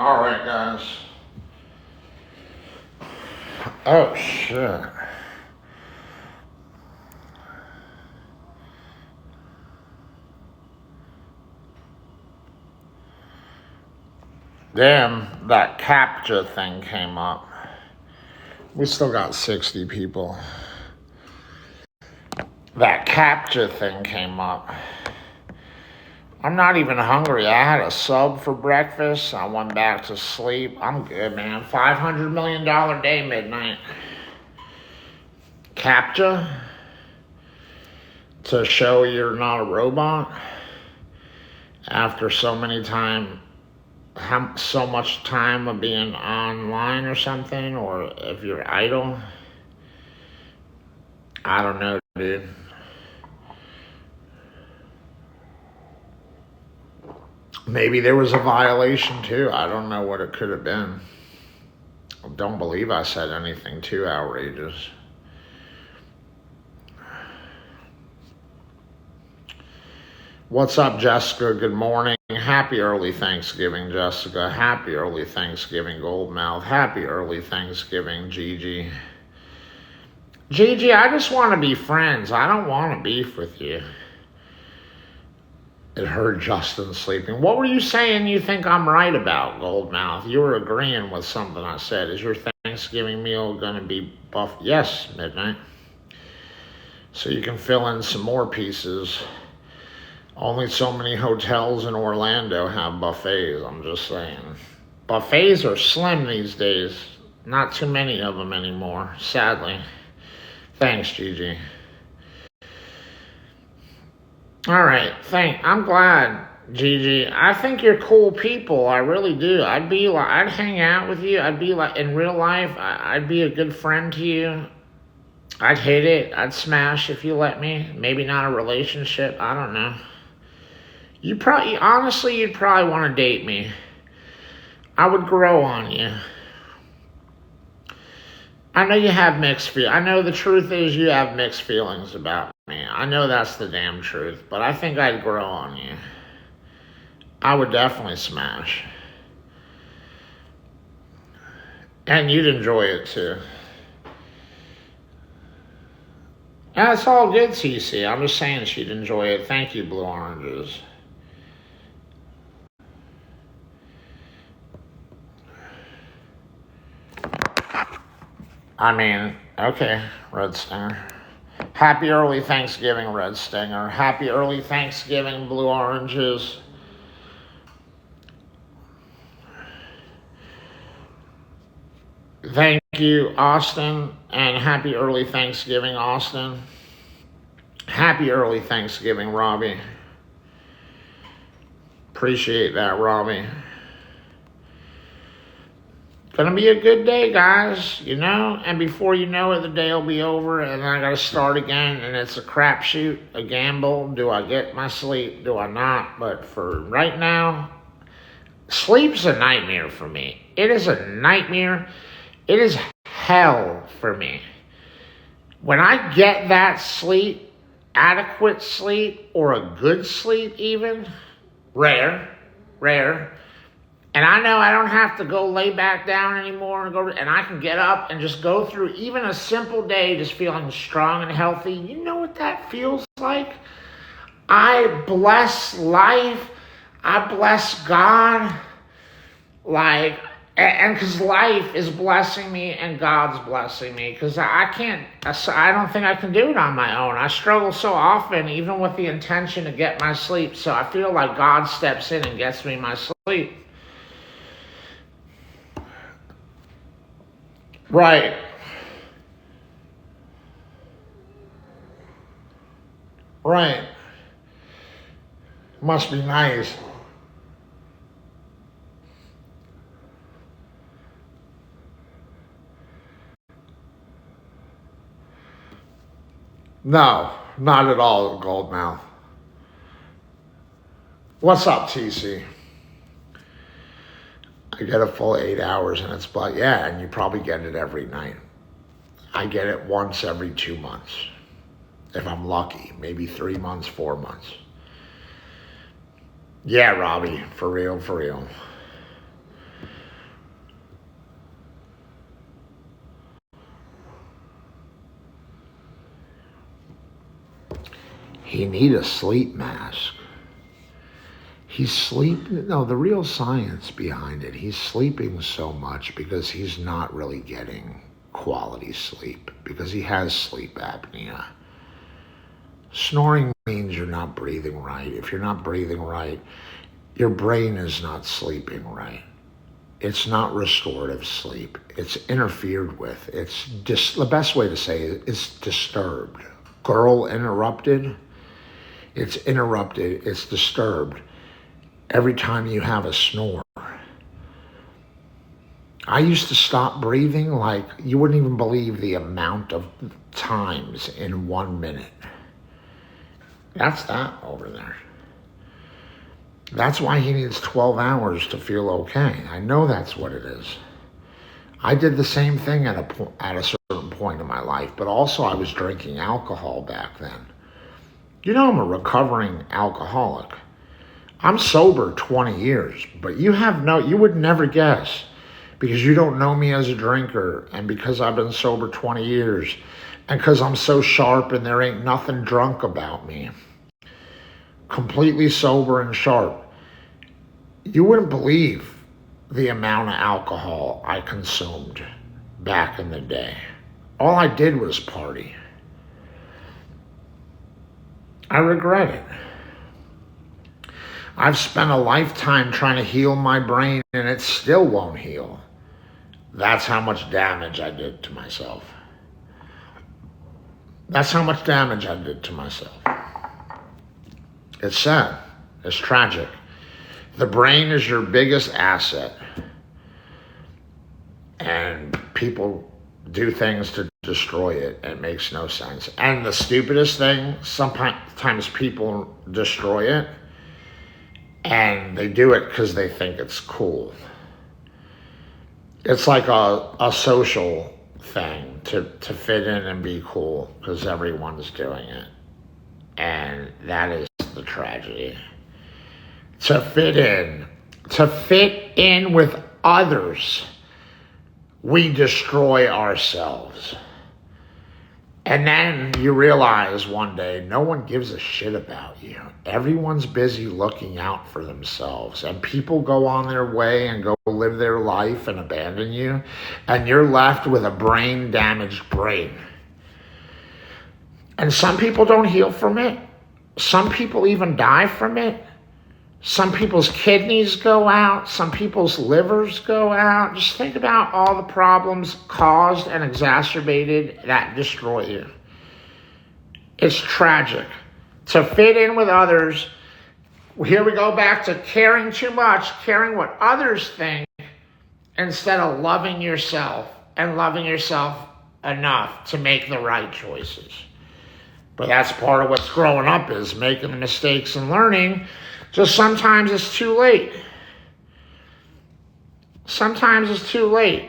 All right, guys. Oh, shit. Damn, that CAPTCHA thing came up. We still got 60 people. That CAPTCHA thing came up. I'm not even hungry. I had a sub for breakfast. I went back to sleep. I'm good, man. $500 million day midnight. CAPTCHA? To show you're not a robot? After so much time of being online or something, or if you're idle. I don't know, dude. Maybe there was a violation too. I don't know what it could have been. I don't believe I said anything too outrageous. What's up, Jessica? Good morning. Happy early Thanksgiving, Jessica. Happy early Thanksgiving, Goldmouth. Happy early Thanksgiving, Gigi. Gigi, I just want to be friends. I don't want to beef with you. It heard Justin sleeping. What were you saying you think I'm right about, Goldmouth? You were agreeing with something I said. Is your Thanksgiving meal going to be buff? Yes, midnight. So you can fill in some more pieces. Only so many hotels in Orlando have buffets, I'm just saying. Buffets are slim these days. Not too many of them anymore, sadly. Thanks, Gigi. All right, I'm glad, Gigi. I think you're cool people. I really do. I'd hang out with you. I'd be like, in real life, I'd be a good friend to you. I'd hit it. I'd smash if you let me. Maybe not a relationship. I don't know. You'd probably want to date me. I would grow on you. I know you have mixed feelings. I know the truth is you have mixed feelings about me. I know that's the damn truth, but I think I'd grow on you. I would definitely smash. And you'd enjoy it too. And it's all good, TC. I'm just saying she'd enjoy it. Thank you, Blue Oranges. I mean, okay, Red Stinger. Happy early Thanksgiving, Red Stinger. Happy early Thanksgiving, Blue Oranges. Thank you, Austin, and happy early Thanksgiving, Austin. Happy early Thanksgiving, Robbie. Appreciate that, Robbie. Gonna be a good day, guys, and before you know it, the day will be over, and then I gotta start again, and it's a crapshoot, a gamble. Do I get my sleep? Do I not? But for right now, sleep's a nightmare for me. It is a nightmare. It is hell for me. When I get that sleep, adequate sleep, or a good sleep even, rare, and I know I don't have to go lay back down anymore and I can get up and just go through even a simple day just feeling strong and healthy. You know what that feels like? I bless life. I bless God. And because life is blessing me and God's blessing me. Because I don't think I can do it on my own. I struggle so often, even with the intention to get my sleep. So I feel like God steps in and gets me my sleep. Right. Must be nice. No, not at all, Goldmouth. What's up, TC? I get a full 8 hours and it's and you probably get it every night. I get it once every 2 months. If I'm lucky, maybe 3 months, 4 months. Yeah, Robbie, for real. he need a sleep mask. The real science behind it, he's sleeping so much because he's not really getting quality sleep, because he has sleep apnea. Snoring means you're not breathing right. If you're not breathing right, your brain is not sleeping right. It's not restorative sleep. It's interfered with. The best way to say it is disturbed. Girl interrupted. It's interrupted. It's disturbed every time you have a snore. I used to stop breathing like you wouldn't even believe the amount of times in 1 minute. That's that over there. That's why he needs 12 hours to feel okay. I know that's what it is. I did the same thing at a certain point in my life, but also I was drinking alcohol back then. You know, I'm a recovering alcoholic. I'm sober 20 years, but you would never guess, because you don't know me as a drinker, and because I've been sober 20 years, and because I'm so sharp and there ain't nothing drunk about me. Completely sober and sharp. You wouldn't believe the amount of alcohol I consumed back in the day. All I did was party. I regret it. I've spent a lifetime trying to heal my brain, and it still won't heal. That's how much damage I did to myself. That's how much damage I did to myself. It's sad. It's tragic. The brain is your biggest asset. And people do things to destroy it. It makes no sense. And the stupidest thing, sometimes people destroy it, and they do it because they think it's cool. It's like a social thing to fit in and be cool because everyone's doing it. And that is the tragedy. To fit in with others, we destroy ourselves. And then you realize one day, no one gives a shit about you. Everyone's busy looking out for themselves. And people go on their way and go live their life and abandon you. And you're left with a damaged brain. And some people don't heal from it. Some people even die from it. Some people's kidneys go out. Some people's livers go out. Just think about all the problems caused and exacerbated that destroy you. It's tragic. To fit in with others, here we go back to caring too much, caring what others think, instead of loving yourself and loving yourself enough to make the right choices. But that's part of what's growing up, is making the mistakes and learning. Just sometimes it's too late. Sometimes it's too late.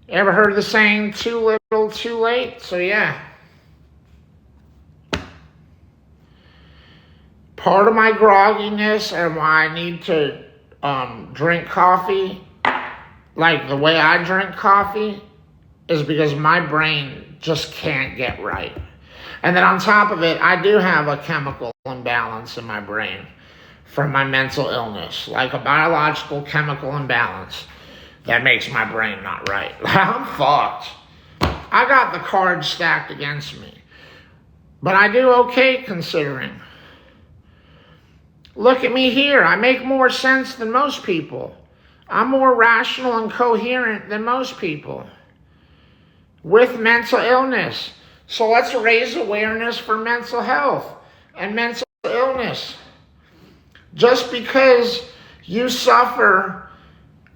Ever heard the saying, too little, too late? So yeah. Part of my grogginess and why I need to drink coffee, like the way I drink coffee, is because my brain just can't get right. And then on top of it, I do have a chemical imbalance in my brain from my mental illness, like a biological chemical imbalance that makes my brain not right. I'm fucked. I got the cards stacked against me. But I do okay considering. Look at me here. I make more sense than most people. I'm more rational and coherent than most people with mental illness. So let's raise awareness for mental health and mental illness. Just because you suffer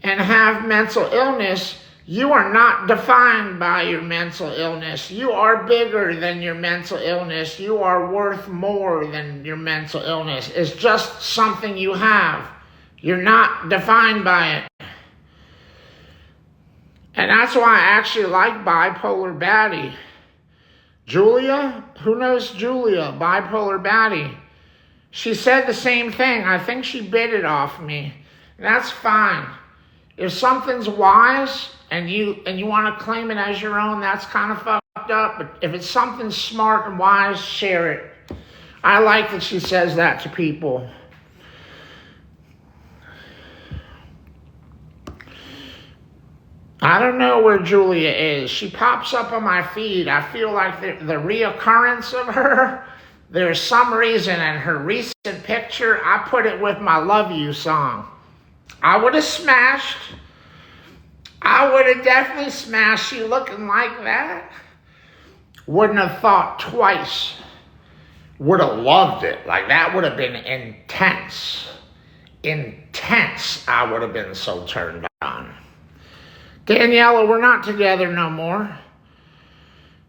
and have mental illness, you are not defined by your mental illness. You are bigger than your mental illness. You are worth more than your mental illness. It's just something you have. You're not defined by it. And that's why I actually like Bipolar Baddie. Julia, who knows Julia, Bipolar Baddie? She said the same thing. I think she bit it off me. That's fine. If something's wise and you want to claim it as your own, that's kind of fucked fucked up, but if it's something smart and wise, share it. I like that she says that to people. I don't know where Julia is. She pops up on my feed. I feel like the reoccurrence of her, there's some reason in her recent picture, I put it with my Love You song. I would have smashed. I would have definitely smashed you looking like that. Wouldn't have thought twice. Would have loved it. Like, that would have been intense. Intense. I would have been so turned on. Daniela, we're not together no more.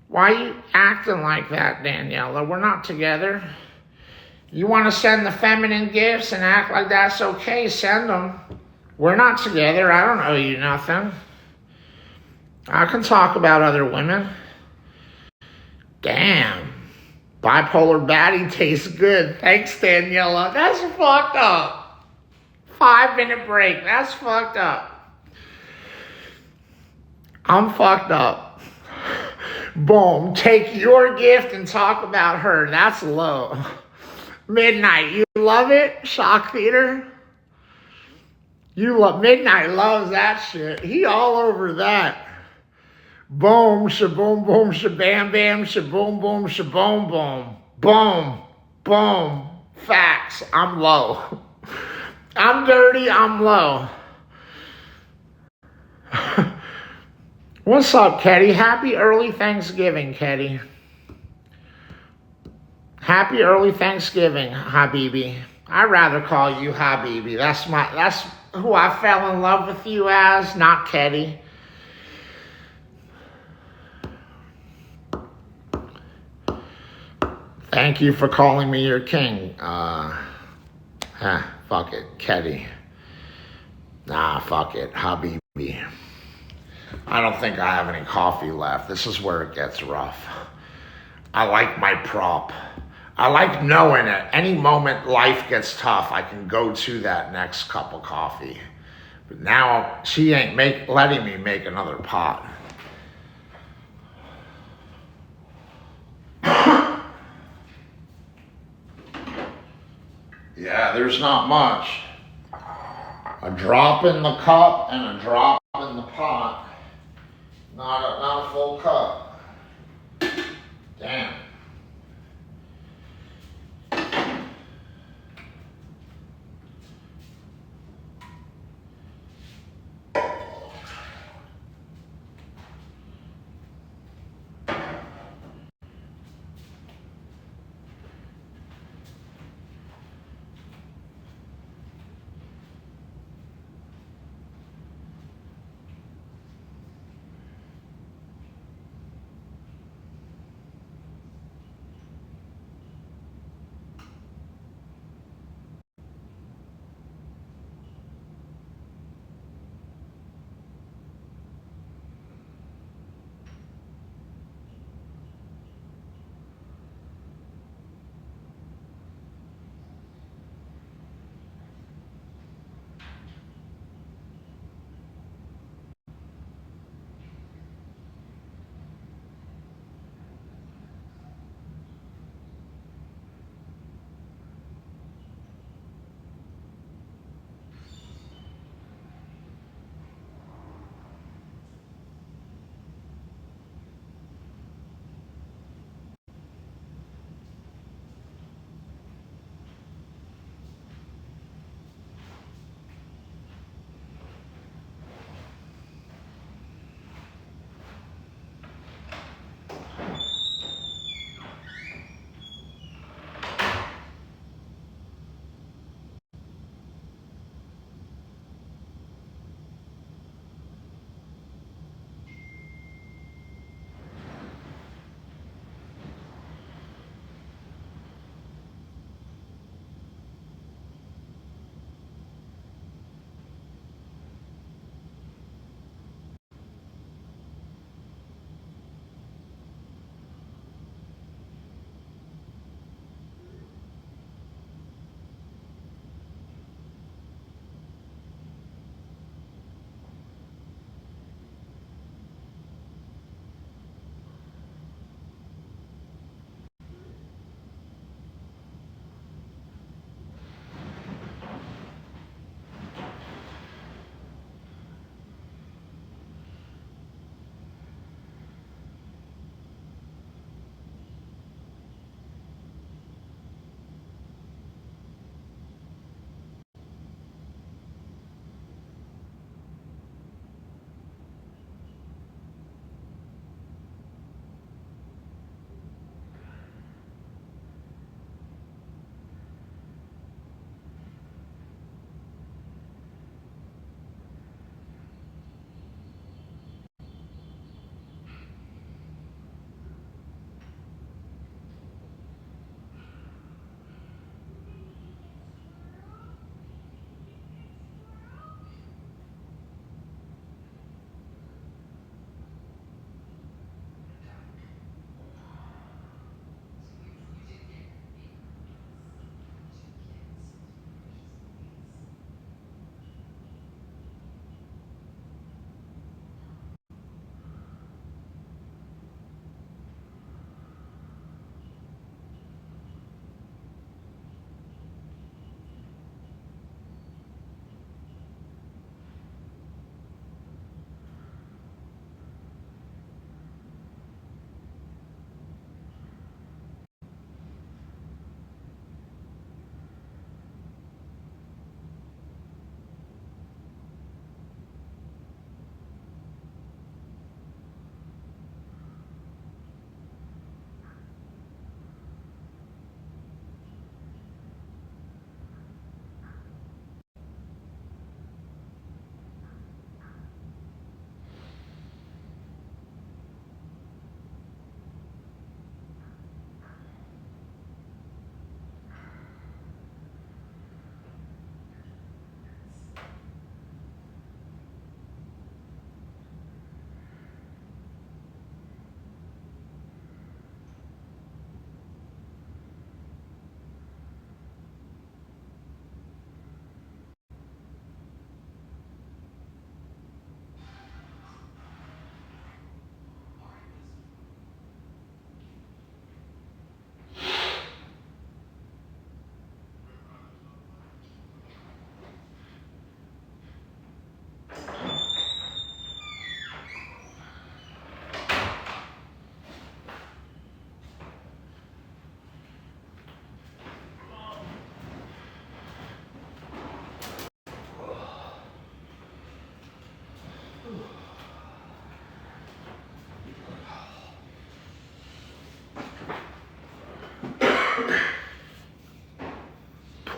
Why are you acting like that, Daniela? We're not together. You want to send the feminine gifts and act like that's okay, send them. We're not together. I don't owe you nothing. I can talk about other women. Damn. Bipolar baddie tastes good. Thanks, Daniela. That's fucked up. 5-minute break. That's fucked up. I'm fucked up. Boom. Take your gift and talk about her. That's low. Midnight. You love it? Shock theater? You love Midnight loves that shit. He all over that. Boom, shaboom, boom, shabam, bam, shaboom, boom, shaboom, boom. Boom, boom. Facts. I'm low. I'm dirty. I'm low. What's up, Ketty? Happy early Thanksgiving, Ketty. Happy early Thanksgiving, Habibi. I'd rather call you Habibi. That's who I fell in love with you as, not Ketty. Thank you for calling me your king. Fuck it, Ketty. Nah, fuck it, Habibi. I don't think I have any coffee left. This is where it gets rough. I like my prop. I like knowing at any moment life gets tough, I can go to that next cup of coffee. But now she ain't letting me make another pot. Yeah, there's not much. A drop in the cup and a drop in the pot. Not a full cup. Damn.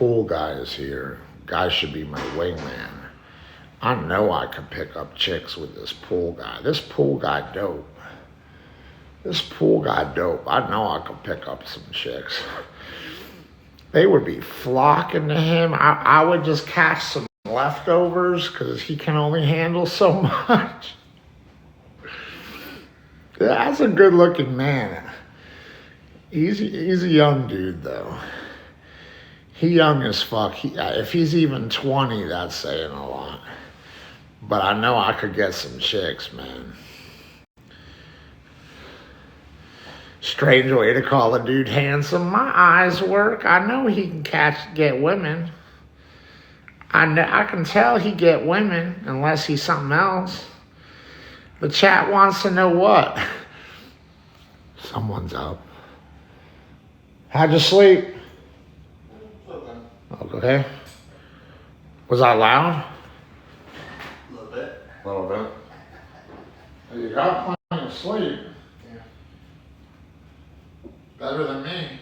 pool guy is here. Guy should be my wingman. I know I can pick up chicks with this pool guy. This pool guy dope. This pool guy dope. I know I could pick up some chicks. They would be flocking to him. I would just catch some leftovers because he can only handle so much. That's a good looking man. He's a young dude though. He young as fuck. If he's even 20, that's saying a lot. But I know I could get some chicks, man. Strange way to call a dude handsome. My eyes work. I know he can get women. I can tell he get women unless he's something else. The chat wants to know what? Someone's up. How'd you sleep? Okay. Was I loud? A little bit. A little bit. You got plenty of sleep. Yeah. Better than me.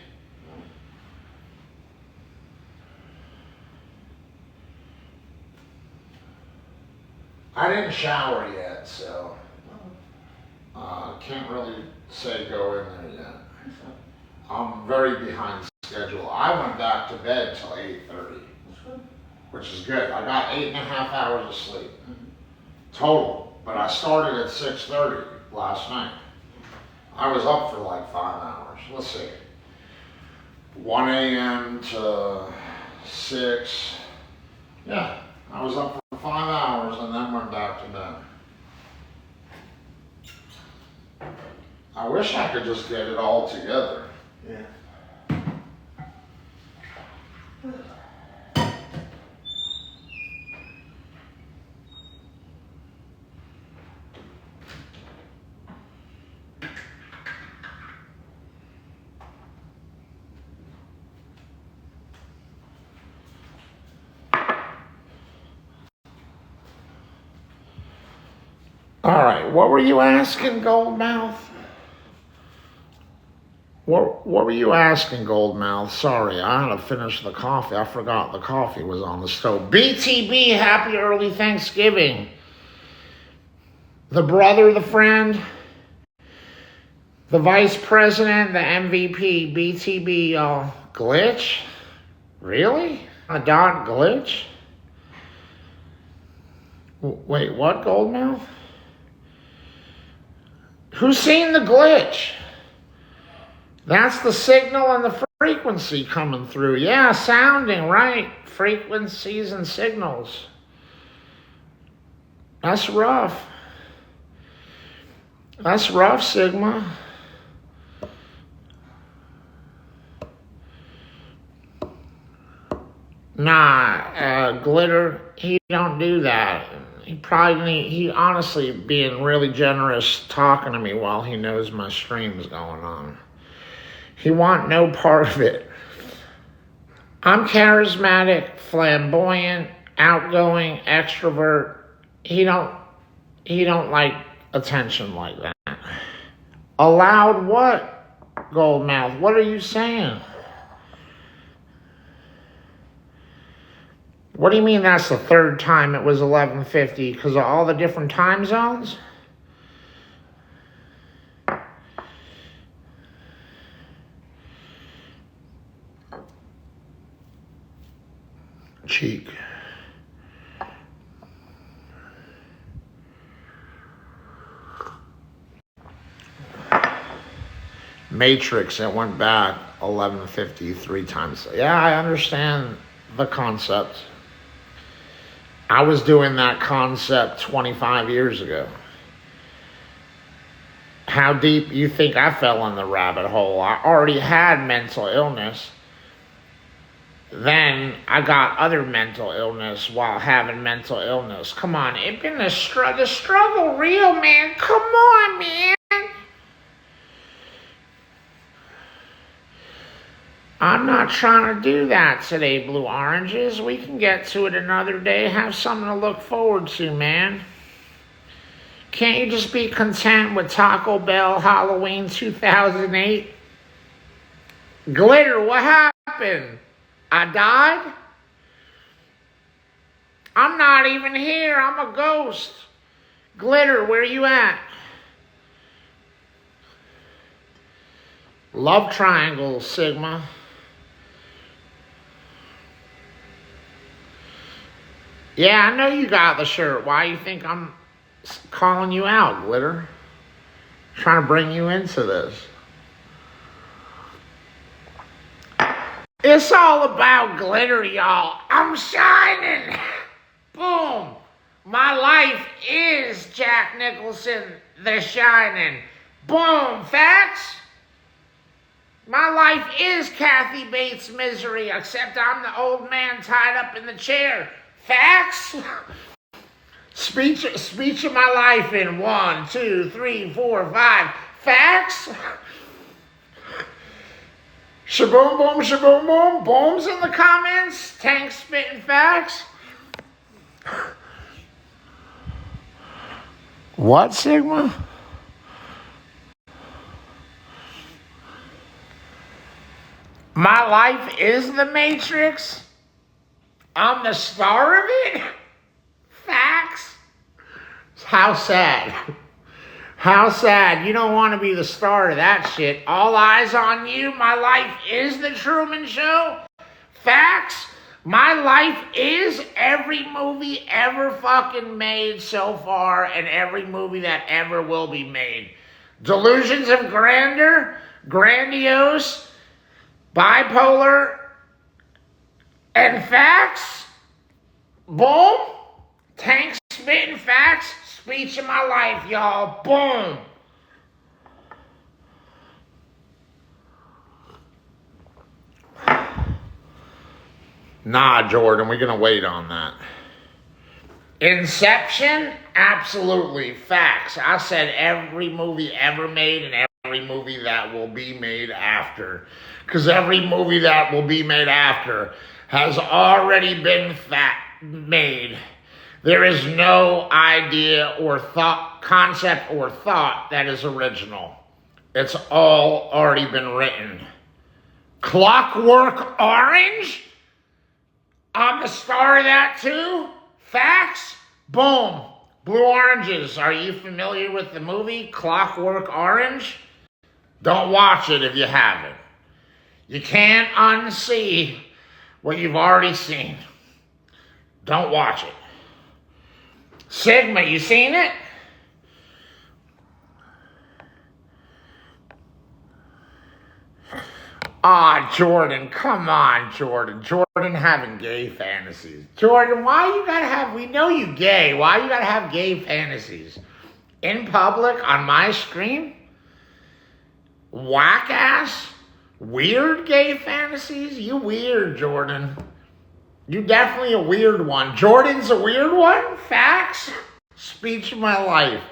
I didn't shower yet, so can't really say go in there yet. I'm very behind schedule. I went back to bed till 8:30, which is good. I got 8.5 hours of sleep total, but I started at 6:30 last night. I was up for like 5 hours. Let's see, 1 a.m. to 6. Yeah, I was up for 5 hours and then went back to bed. I wish I could just get it all together. Yeah. All right, what were you asking, Goldmouth? What were you asking, Goldmouth? Sorry, I had to finish the coffee. I forgot the coffee was on the stove. BTB, happy early Thanksgiving. The brother, the friend, the vice president, the MVP, BTB, glitch? Really? A dot glitch? Wait, what, Goldmouth? Who's seen the glitch? That's the signal and the frequency coming through. Yeah, sounding, right. Frequencies and signals. That's rough. That's rough, Sigma. Nah, Glitter, he don't do that. He honestly being really generous talking to me while he knows my stream's going on. He want no part of it. I'm charismatic, flamboyant, outgoing, extrovert. He don't like attention like that. Allowed what, Goldmouth? What are you saying? What do you mean that's the third time it was 11:50 because of all the different time zones? Cheek. Matrix, it went back 11:50 3 times. Yeah, I understand the concept. I was doing that concept 25 years ago. How deep you think I fell in the rabbit hole? I already had mental illness. Then I got other mental illness while having mental illness. Come on, it's been the struggle real, man. Come on, man. I'm not trying to do that today, Blue Oranges. We can get to it another day. Have something to look forward to, man. Can't you just be content with Taco Bell Halloween 2008? Glitter, what happened? I died? I'm not even here. I'm a ghost. Glitter, where you at? Love triangle, Sigma. Yeah, I know you got the shirt. Why you think I'm calling you out, Glitter? Trying to bring you into this. It's all about glitter, y'all. I'm shining. Boom. My life is Jack Nicholson, The Shining. Boom. Facts? My life is Kathy Bates' Misery, except I'm the old man tied up in the chair. Facts? Speech of my life in 1, 2, 3, 4, 5. Facts? Shaboom boom, shaboom boom. Booms in the comments. Tank spitting facts. What, Sigma? My life is the Matrix. I'm the star of it. Facts. How sad. How sad. You don't want to be the star of that shit. All eyes on you. My life is the Truman Show. Facts. My life is every movie ever fucking made so far and every movie that ever will be made. Delusions of grandeur, grandiose, bipolar, and facts. Boom. Tank spitting facts. Speech of my life, y'all. Boom. Nah, Jordan, we're going to wait on that. Inception? Absolutely. Facts. I said every movie ever made and every movie that will be made after. Because every movie that will be made after has already been made. There is no idea or thought, concept or thought that is original. It's all already been written. Clockwork Orange? I'm the star of that too. Facts? Boom. Blue Oranges. Are you familiar with the movie Clockwork Orange? Don't watch it if you haven't. You can't unsee what you've already seen. Don't watch it. Sigma, you seen it? Jordan, come on, Jordan. Jordan having gay fantasies. Jordan, why you gotta have, we know you gay, why you gotta have gay fantasies? In public, on my screen? Whack ass? Weird gay fantasies? You weird, Jordan. You definitely a weird one. Jordan's a weird one? Facts? Speech of my life.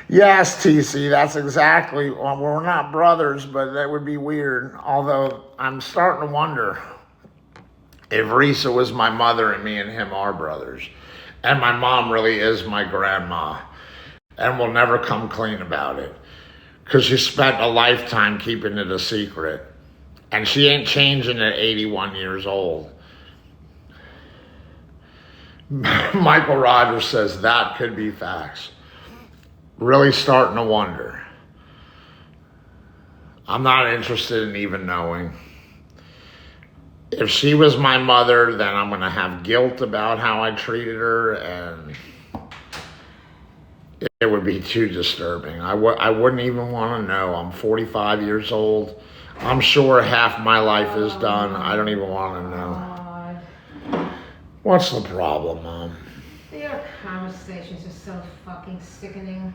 Yes, TC, that's exactly, well, we're not brothers, but that would be weird. Although I'm starting to wonder if Risa was my mother and me and him are brothers. And my mom really is my grandma. And will never come clean about it. Because she spent a lifetime keeping it a secret. And she ain't changing at 81 years old. Michael Rogers says that could be facts. Really starting to wonder. I'm not interested in even knowing. If she was my mother, then I'm going to have guilt about how I treated her, and it would be too disturbing. I wouldn't even want to know. I'm 45 years old. I'm sure half my life is done. I don't even want to know. God. What's the problem, Mom? Your conversations are so fucking sickening.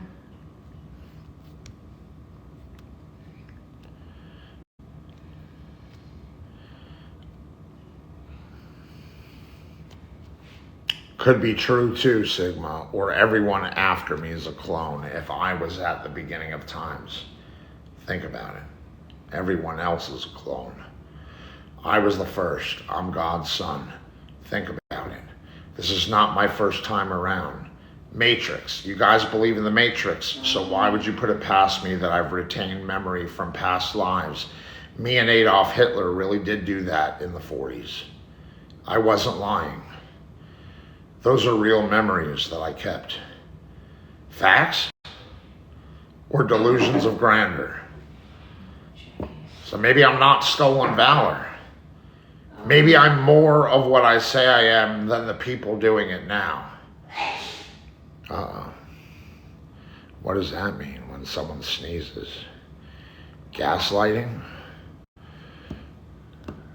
Could be true too, Sigma, or everyone after me is a clone if I was at the beginning of times. Think about it. Everyone else is a clone. I was the first. I'm God's son. Think about it. This is not my first time around. Matrix. You guys believe in the Matrix, so why would you put it past me that I've retained memory from past lives? Me and Adolf Hitler really did do that in the 40s. I wasn't lying. Those are real memories that I kept. Facts or delusions of grandeur? So maybe I'm not stolen valor. Maybe I'm more of what I say I am than the people doing it now. What does that mean when someone sneezes? Gaslighting?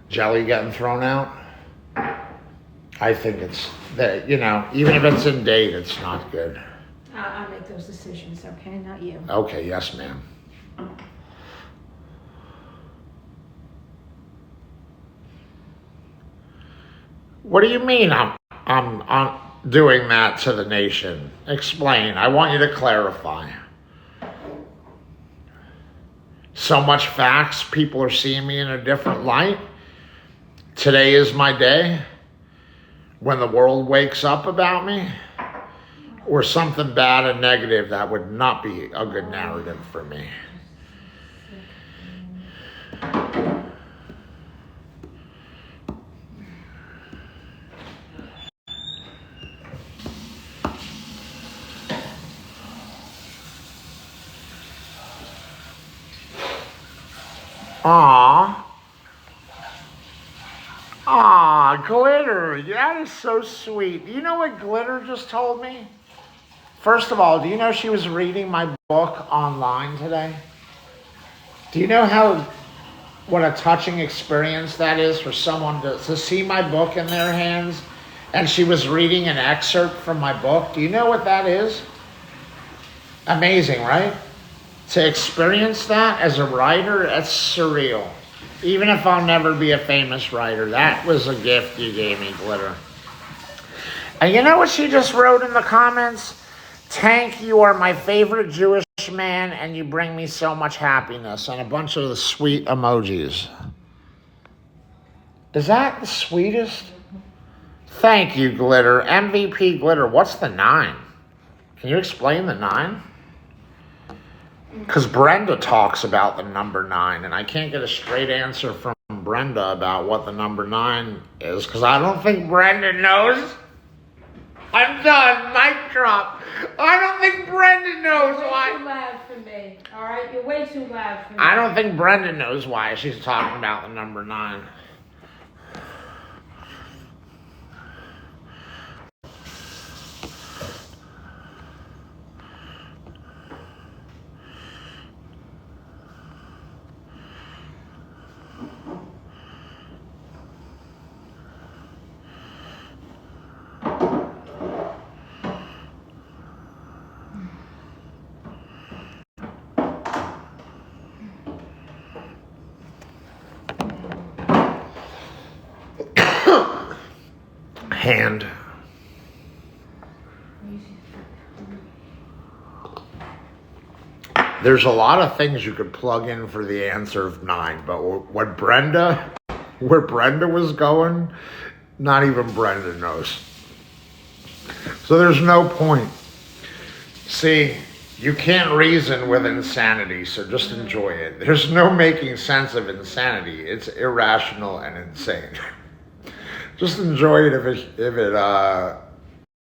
Jelly getting thrown out? I think it's that, even if it's in date, it's not good. I make those decisions, okay? Not you. Okay, yes, ma'am. What do you mean I'm doing that to the nation? Explain. I want you to clarify. So much facts, people are seeing me in a different light. Today is my day when the world wakes up about me, or something bad and negative that would not be a good narrative for me. Glitter, that is so sweet. You know what Glitter just told me? First of all, do you know she was reading my book online today? Do you know what a touching experience that is for someone to see my book in their hands, and she was reading an excerpt from my book? Do you know what that is? Amazing, right? To experience that as a writer, that's surreal. Even if I'll never be a famous writer, that was a gift you gave me, Glitter. And you know what she just wrote in the comments? Tank, you are my favorite Jewish man, and you bring me so much happiness. And a bunch of the sweet emojis. Is that the sweetest? Thank you, Glitter. MVP Glitter. What's the 9? Can you explain the 9? Because Brenda talks about the number 9, and I can't get a straight answer from Brenda about what the number 9 is, because I don't think Brenda knows. I'm done. Mic drop. I don't think Brenda knows why. You're way too loud for me. All right? You're way too loud for me. I don't think Brenda knows why she's talking about the number 9. Hand. There's a lot of things you could plug in for the answer of 9, but where Brenda was going, not even Brenda knows. So there's no point. See, you can't reason with insanity, so just enjoy it. There's no making sense of insanity. It's irrational and insane. Just enjoy it if it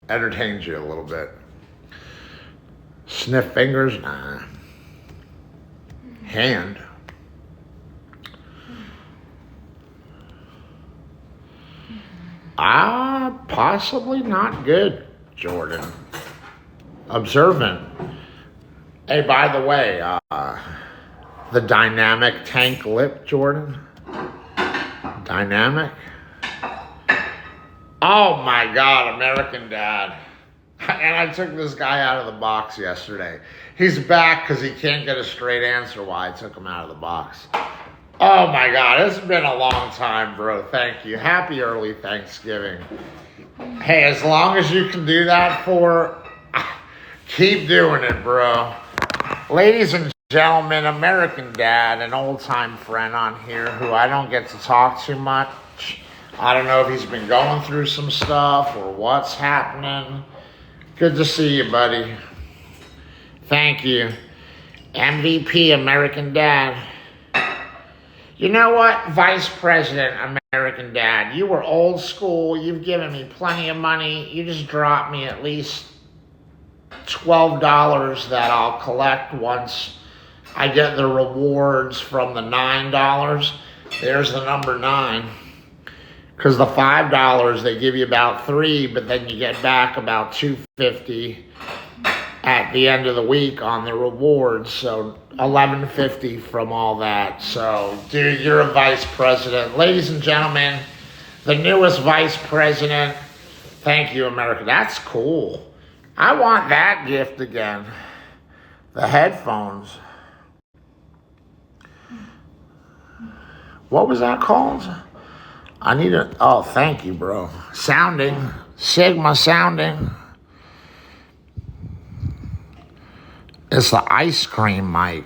entertains you a little bit. Sniff fingers? Nah. Hand? Possibly not good, Jordan. Observant. Hey, by the way, the dynamic tank Lipp, Jordan? Dynamic? Oh my God, American Dad. And I took this guy out of the box yesterday. He's back because he can't get a straight answer why I took him out of the box. Oh my God, it's been a long time, bro. Thank you. Happy early Thanksgiving. Hey, as long as you can do that keep doing it, bro. Ladies and gentlemen, American Dad, an old-time friend on here who I don't get to talk too much. I don't know if he's been going through some stuff or what's happening. Good to see you, buddy. Thank you. MVP, American Dad. You know what? Vice President, American Dad. You were old school. You've given me plenty of money. You just dropped me at least $12 that I'll collect once I get the rewards from the $9. There's the number 9. Because the $5, they give you about 3, but then you get back about $2.50 at the end of the week on the rewards. So $11.50 from all that. So, dude, you're a vice president. Ladies and gentlemen, the newest vice president. Thank you, America. That's cool. I want that gift again. The headphones. What was that called? I need a... Oh, thank you, bro. Sounding. Sigma sounding. It's the ice cream mic.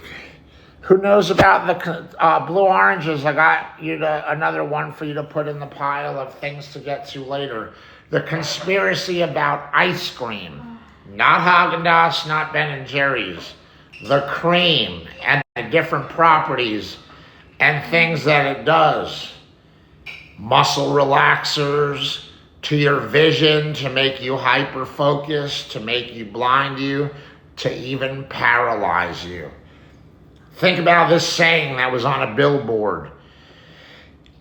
Who knows about the blue oranges? I got you another one for you to put in the pile of things to get to later. The conspiracy about ice cream. Not Haagen-Dazs, not Ben & Jerry's. The cream and the different properties and things that it does. Muscle relaxers to your vision, to make you hyper-focused, to make you blind you, to even paralyze you. Think about this saying that was on a billboard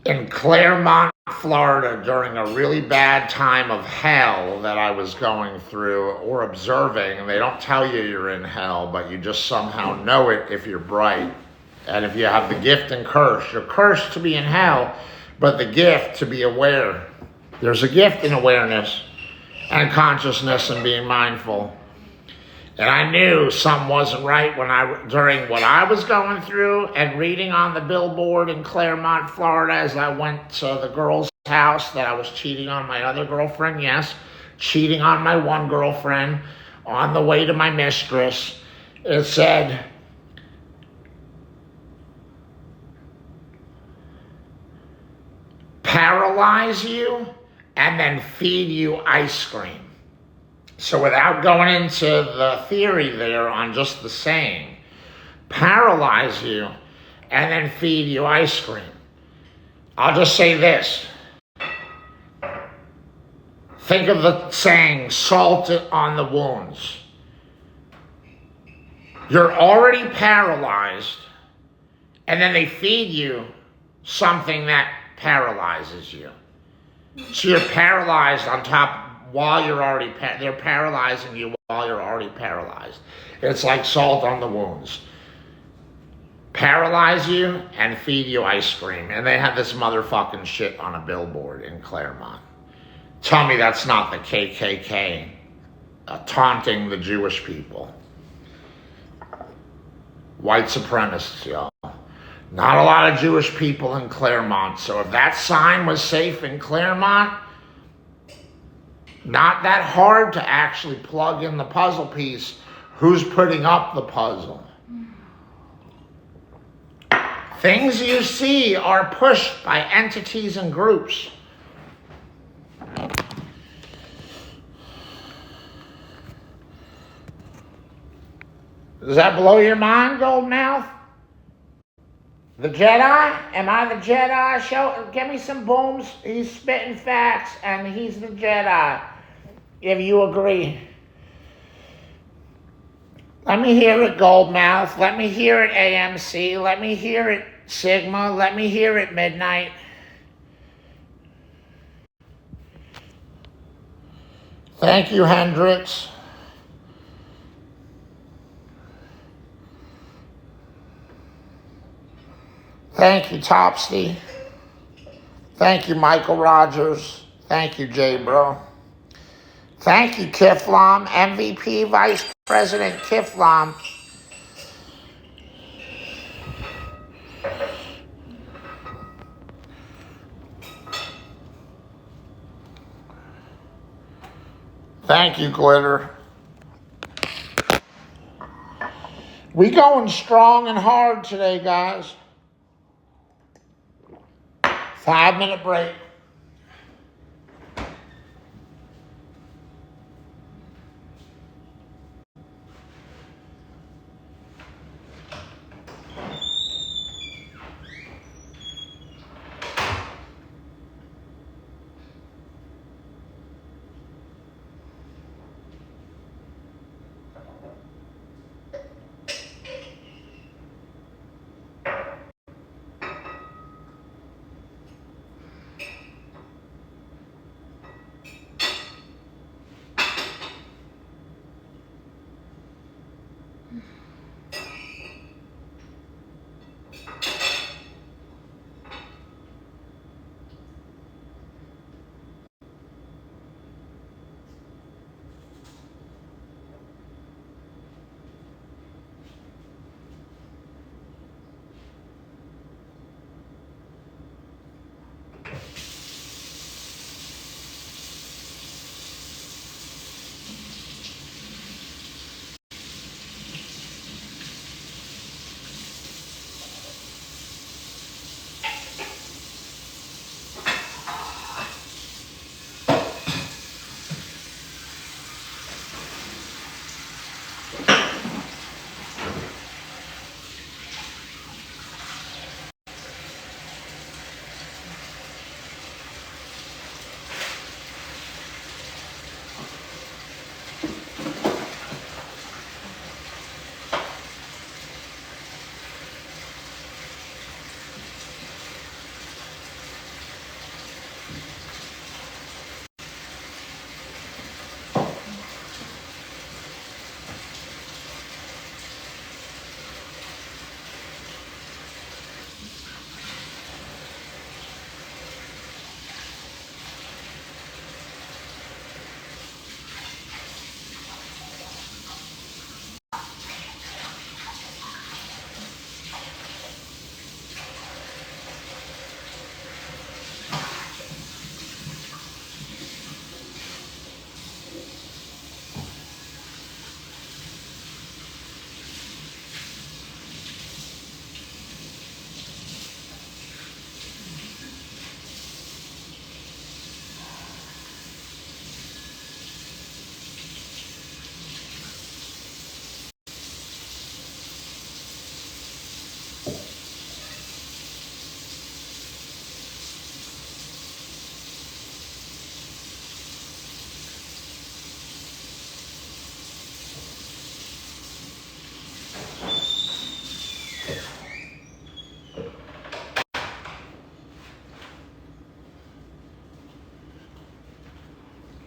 in Claremont, Florida, during a really bad time of hell that I was going through or observing. And they don't tell you you're in hell, but you just somehow know it if you're bright. And if you have the gift and curse, you're cursed to be in hell, but the gift to be aware. There's a gift in awareness and consciousness and being mindful. And I knew something wasn't right during what I was going through and reading on the billboard in Claremont, Florida, as I went to the girl's house that I was cheating on my other girlfriend. Yes, cheating on my one girlfriend on the way to my mistress. It said, paralyze you and then feed you ice cream. So without going into the theory there on just the saying, paralyze you and then feed you ice cream. I'll just say this. Think of the saying, salt on the wounds. You're already paralyzed, and then they feed you something that paralyzes you. So you're paralyzed on top while you're already, they're paralyzing you while you're already paralyzed. It's like salt on the wounds. Paralyze you and feed you ice cream. And they had this motherfucking shit on a billboard in Claremont. Tell me that's not the KKK taunting the Jewish people. White supremacists, y'all. Not a lot of Jewish people in Claremont. So if that sign was safe in Claremont, not that hard to actually plug in the puzzle piece. Who's putting up the puzzle? Things you see are pushed by entities and groups. Does that blow your mind, Goldmouth? The Jedi? Am I the Jedi? Give me some booms. He's spitting facts, and he's the Jedi. If you agree. Let me hear it, Goldmouth. Let me hear it, AMC. Let me hear it, Sigma. Let me hear it, Midnight. Thank you, Hendrix. Thank you, Topsy. Thank you, Michael Rogers. Thank you, J Bro. Thank you, Kiflam. MVP Vice President Kiflam. Thank you, Glitter. We going strong and hard today, guys. 5-minute break.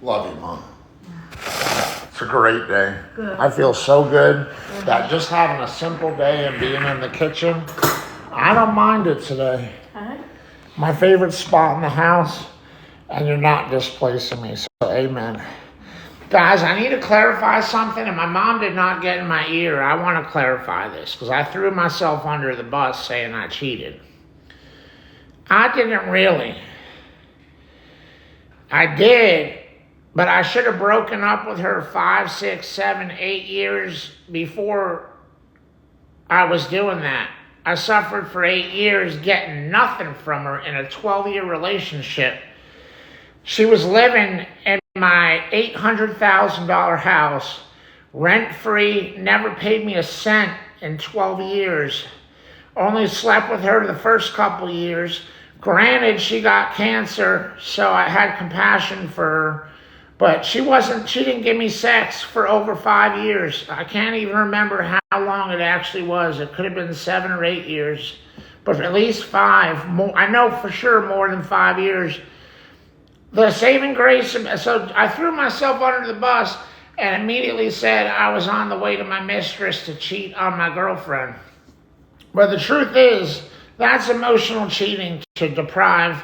Love you, Mom. It's a great day. Good. I feel so good that just having a simple day and being in the kitchen, I don't mind it today. Huh? My favorite spot in the house, and you're not displacing me, so amen. Guys, I need to clarify something, and my mom did not get in my ear. I want to clarify this, because I threw myself under the bus saying I cheated. I didn't really. I did, but I should have broken up with her 5, 6, 7, 8 years before I was doing that. I suffered for 8 years getting nothing from her in a 12-year relationship. She was living in my $800,000 house, rent-free, never paid me a cent in 12 years. Only slept with her the first couple years. Granted, she got cancer, so I had compassion for her. But she didn't give me sex for over 5 years. I can't even remember how long it actually was. It could have been 7 or 8 years, but at least 5. More, I know for sure more than 5 years. The saving grace, so I threw myself under the bus and immediately said I was on the way to my mistress to cheat on my girlfriend. But the truth is, that's emotional cheating to deprive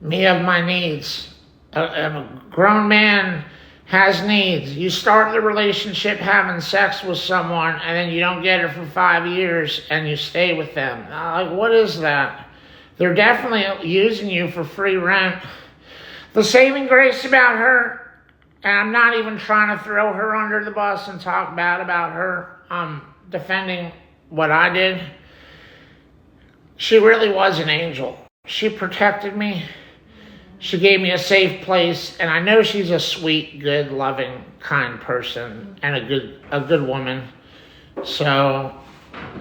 me of my needs. A grown man has needs. You start the relationship having sex with someone and then you don't get it for 5 years and you stay with them. Like, what is that? They're definitely using you for free rent. The saving grace about her, and I'm not even trying to throw her under the bus and talk bad about her. I'm defending what I did. She really was an angel. She protected me. She gave me a safe place, and I know she's a sweet, good, loving, kind person and a good woman. So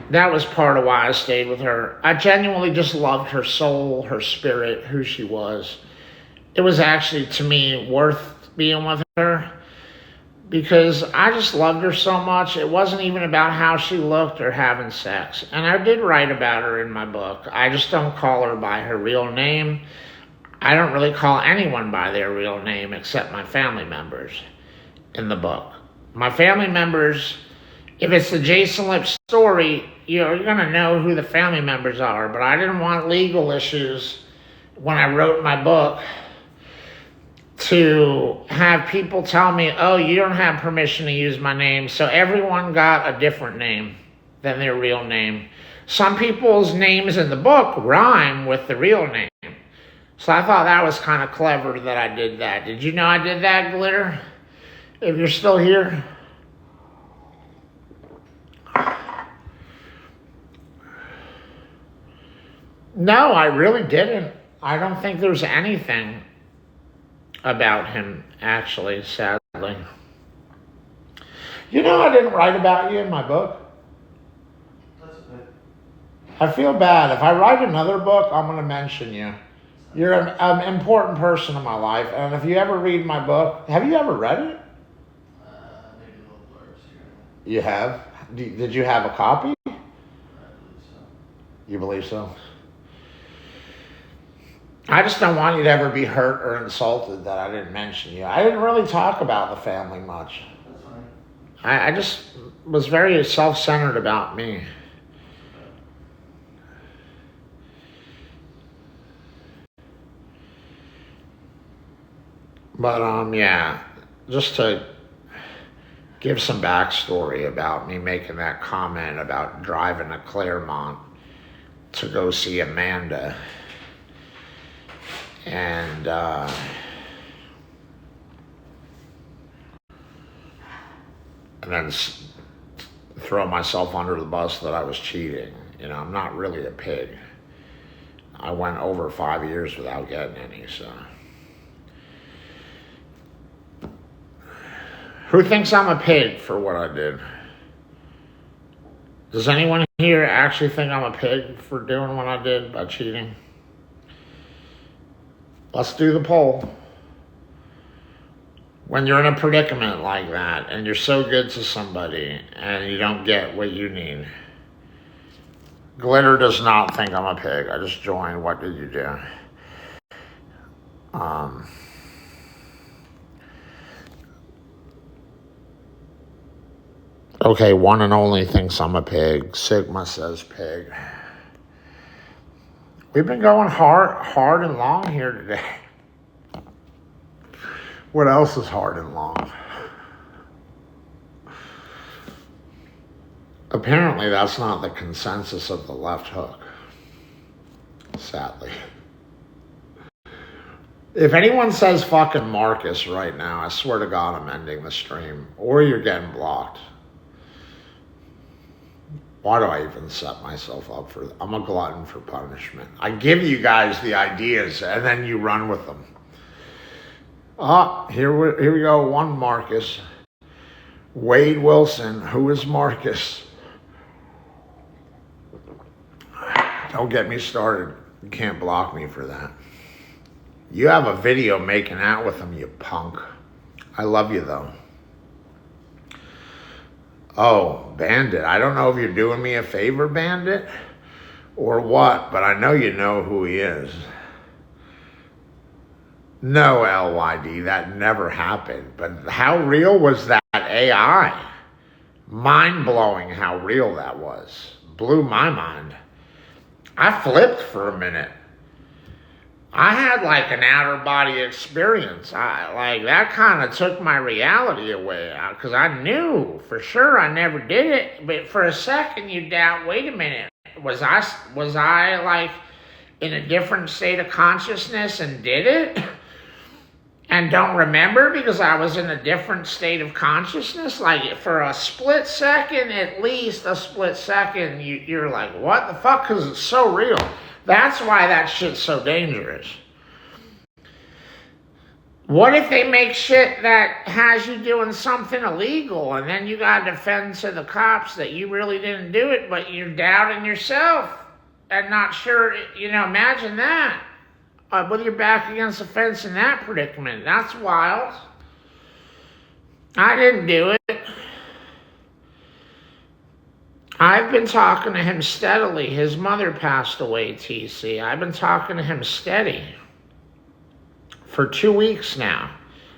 that was part of why I stayed with her. I genuinely just loved her soul, her spirit, who she was. It was actually, to me, worth being with her because I just loved her so much. It wasn't even about how she looked or having sex. And I did write about her in my book. I just don't call her by her real name. I don't really call anyone by their real name except my family members in the book. My family members, if it's the Jason Lipp story, you're going to know who the family members are. But I didn't want legal issues when I wrote my book to have people tell me, oh, you don't have permission to use my name. So everyone got a different name than their real name. Some people's names in the book rhyme with the real name. So I thought that was kind of clever that I did that. Did you know I did that, Glitter? If you're still here. No, I really didn't. I don't think there's anything about him, actually, sadly. You know I didn't write about you in my book? That's okay. I feel bad. If I write another book, I'm going to mention you. You're an important person in my life, and if you ever read my book, have you ever read it? Maybe little blurbs here. You have? Did you have a copy? I believe so. You believe so? I just don't want you to ever be hurt or insulted that I didn't mention you. I didn't really talk about the family much. That's fine. I just was very self-centered about me. But, yeah, just to give some backstory about me making that comment about driving to Claremont to go see Amanda. And then throw myself under the bus that I was cheating. You know, I'm not really a pig. I went over 5 years without getting any, so. Who thinks I'm a pig for what I did? Does anyone here actually think I'm a pig for doing what I did by cheating? Let's do the poll. When you're in a predicament like that and you're so good to somebody and you don't get what you need. Glitter does not think I'm a pig. I just joined. What did you do? Okay, one and only thinks I'm a pig. Sigma says pig. We've been going hard and long here today. What else is hard and long? Apparently, that's not the consensus of the left hook. Sadly. If anyone says fucking Marcus right now, I swear to God I'm ending the stream. Or you're getting blocked. Why do I even set myself up for that? I'm a glutton for punishment. I give you guys the ideas and then you run with them. Here we go. One Marcus. Wade Wilson. Who is Marcus? Don't get me started. You can't block me for that. You have a video making out with him, you punk. I love you, though. Oh, Bandit. I don't know if you're doing me a favor, Bandit, or what, but I know you know who he is. No, LYD, that never happened. But how real was that AI? Mind-blowing how real that was. Blew my mind. I flipped for a minute. I had like an outer body experience. That kind of took my reality away because I knew for sure I never did it. But for a second, you doubt. Wait a minute, was I like in a different state of consciousness and did it, and don't remember because I was in a different state of consciousness? Like for a split second, at least a split second, you're like, what the fuck? Because it's so real. That's why that shit's so dangerous. What if they make shit that has you doing something illegal and then you gotta defend to the cops that you really didn't do it, but you're doubting yourself and not sure, imagine that. With your back against the fence in that predicament. That's wild. I didn't do it. I've been talking to him steadily. His mother passed away, TC. I've been talking to him steady for 2 weeks now,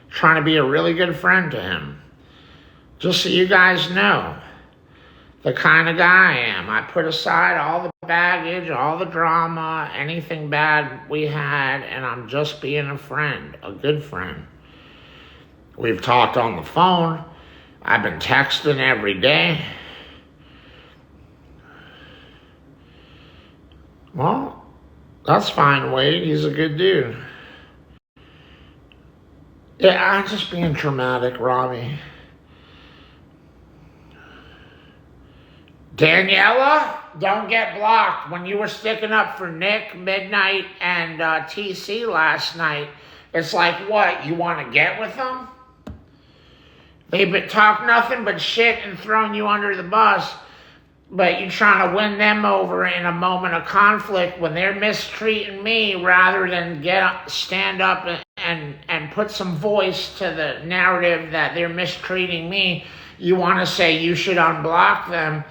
trying to be a really good friend to him. Just so you guys know the kind of guy I am. I put aside all the baggage, all the drama, anything bad we had, and I'm just being a friend, a good friend. We've talked on the phone. I've been texting every day. Well, that's fine, Wade. He's a good dude. Yeah, I'm just being dramatic, Robbie. Daniela, don't get blocked. When you were sticking up for Nick, Midnight, and TC last night, it's like, what, you want to get with them? They've been talk nothing but shit and throwing you under the bus. But you're trying to win them over in a moment of conflict when they're mistreating me rather than stand up and put some voice to the narrative that they're mistreating me. You want to say you should unblock them.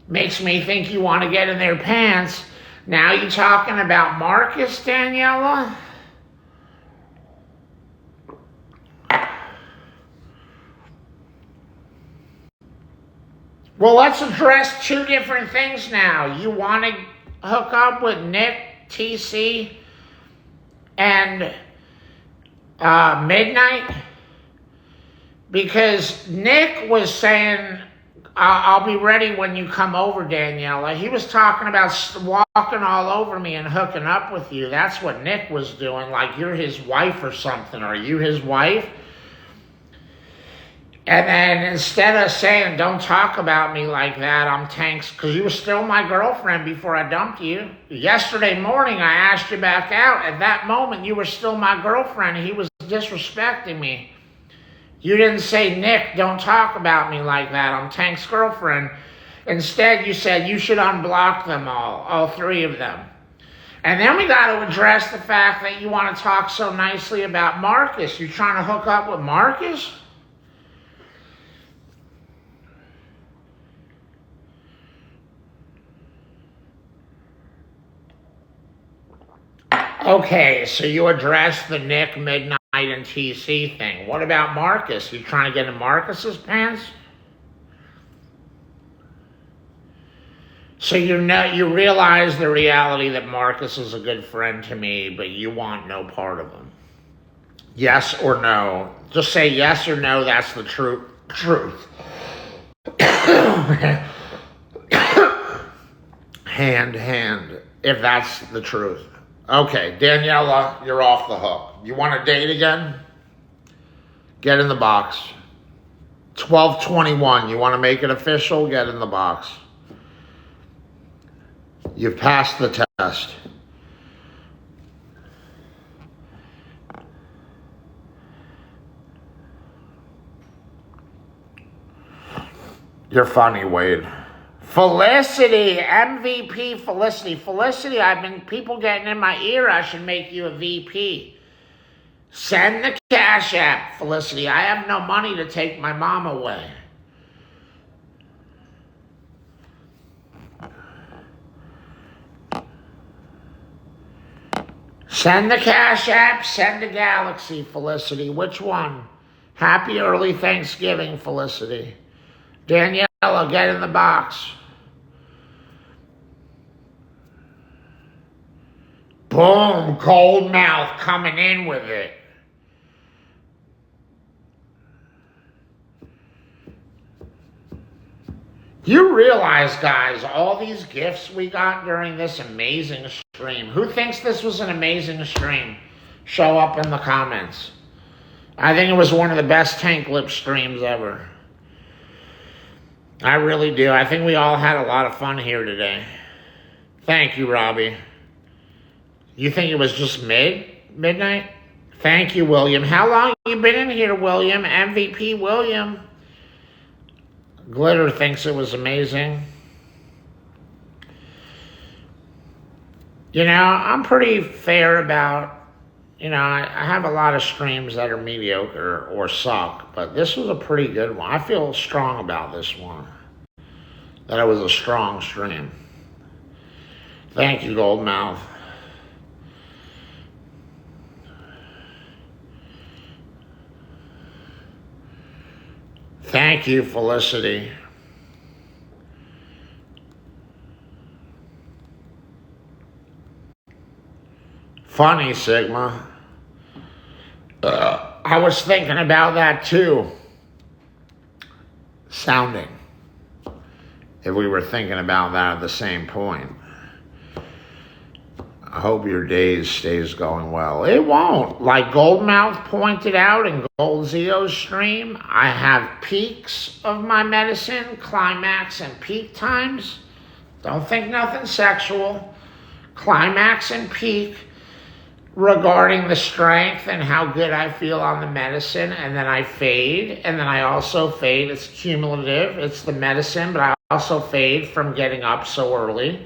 Makes me think you want to get in their pants. Now you talking about Marcus, Daniela? Well, let's address two different things now. You want to hook up with Nick, TC, and Midnight? Because Nick was saying, I'll be ready when you come over, Daniela. He was talking about walking all over me and hooking up with you. That's what Nick was doing, like you're his wife or something. Are you his wife? And then instead of saying, don't talk about me like that, I'm tanks, because you were still my girlfriend before I dumped you. Yesterday morning, I asked you back out. At that moment, you were still my girlfriend. He was disrespecting me. You didn't say, Nick, don't talk about me like that. I'm Tank's girlfriend. Instead, you said you should unblock them all three of them. And then we got to address the fact that you want to talk so nicely about Marcus. You trying to hook up with Marcus? Okay, so you addressed the Nick, Midnight, and TC thing. What about Marcus? You trying to get in Marcus's pants? So you realize the reality that Marcus is a good friend to me, but you want no part of him. Yes or no? Just say yes or no. That's the truth. Hand, if that's the truth. Okay, Daniela, you're off the hook. You want to date again? Get in the box. 12/21, you want to make it official? Get in the box. You've passed the test. You're funny, Wade. Felicity, MVP Felicity. Felicity, people getting in my ear, I should make you a VP. Send the Cash App, Felicity. I have no money to take my mom away. Send the Cash App, send the Galaxy, Felicity. Which one? Happy early Thanksgiving, Felicity. Daniela, get in the box. Boom, cold mouth coming in with it. You realize, guys, all these gifts we got during this amazing stream. Who thinks this was an amazing stream? Show up in the comments. I think it was one of the best Tank Lip streams ever. I really do. I think we all had a lot of fun here today. Thank you, Robbie. You think it was just midnight? Thank you, William. How long have you been in here, William? MVP William. Glitter thinks it was amazing. You know, I'm pretty fair about, I have a lot of streams that are mediocre or suck, but this was a pretty good one. I feel strong about this one. That it was a strong stream. Thank you, Goldmouth. Thank you, Felicity. Funny, Sigma. I was thinking about that too. Sounding. If we were thinking about that at the same point. I hope your day stays going well. It won't. Like Goldmouth pointed out in Gold Zio's stream, I have peaks of my medicine, climax and peak times. Don't think nothing sexual. Climax and peak regarding the strength and how good I feel on the medicine, and then I fade, and then I also fade. It's cumulative. It's the medicine, but I also fade from getting up so early.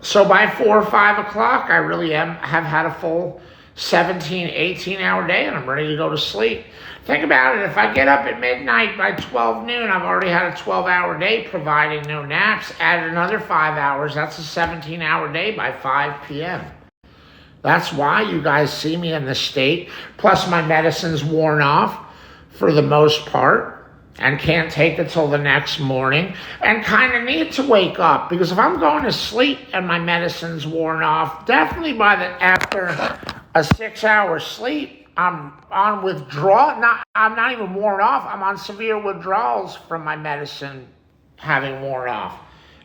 So by 4 or 5 o'clock, I really have had a full 17, 18-hour day, and I'm ready to go to sleep. Think about it. If I get up at midnight by 12 noon, I've already had a 12-hour day, providing no naps. Add another 5 hours. That's a 17-hour day by 5 p.m. That's why you guys see me in this state. Plus, my medicine's worn off for the most part, and can't take it till the next morning, and kind of need to wake up, because if I'm going to sleep and my medicine's worn off, definitely after a 6-hour sleep, I'm on withdrawal. I'm not even worn off. I'm on severe withdrawals from my medicine having worn off,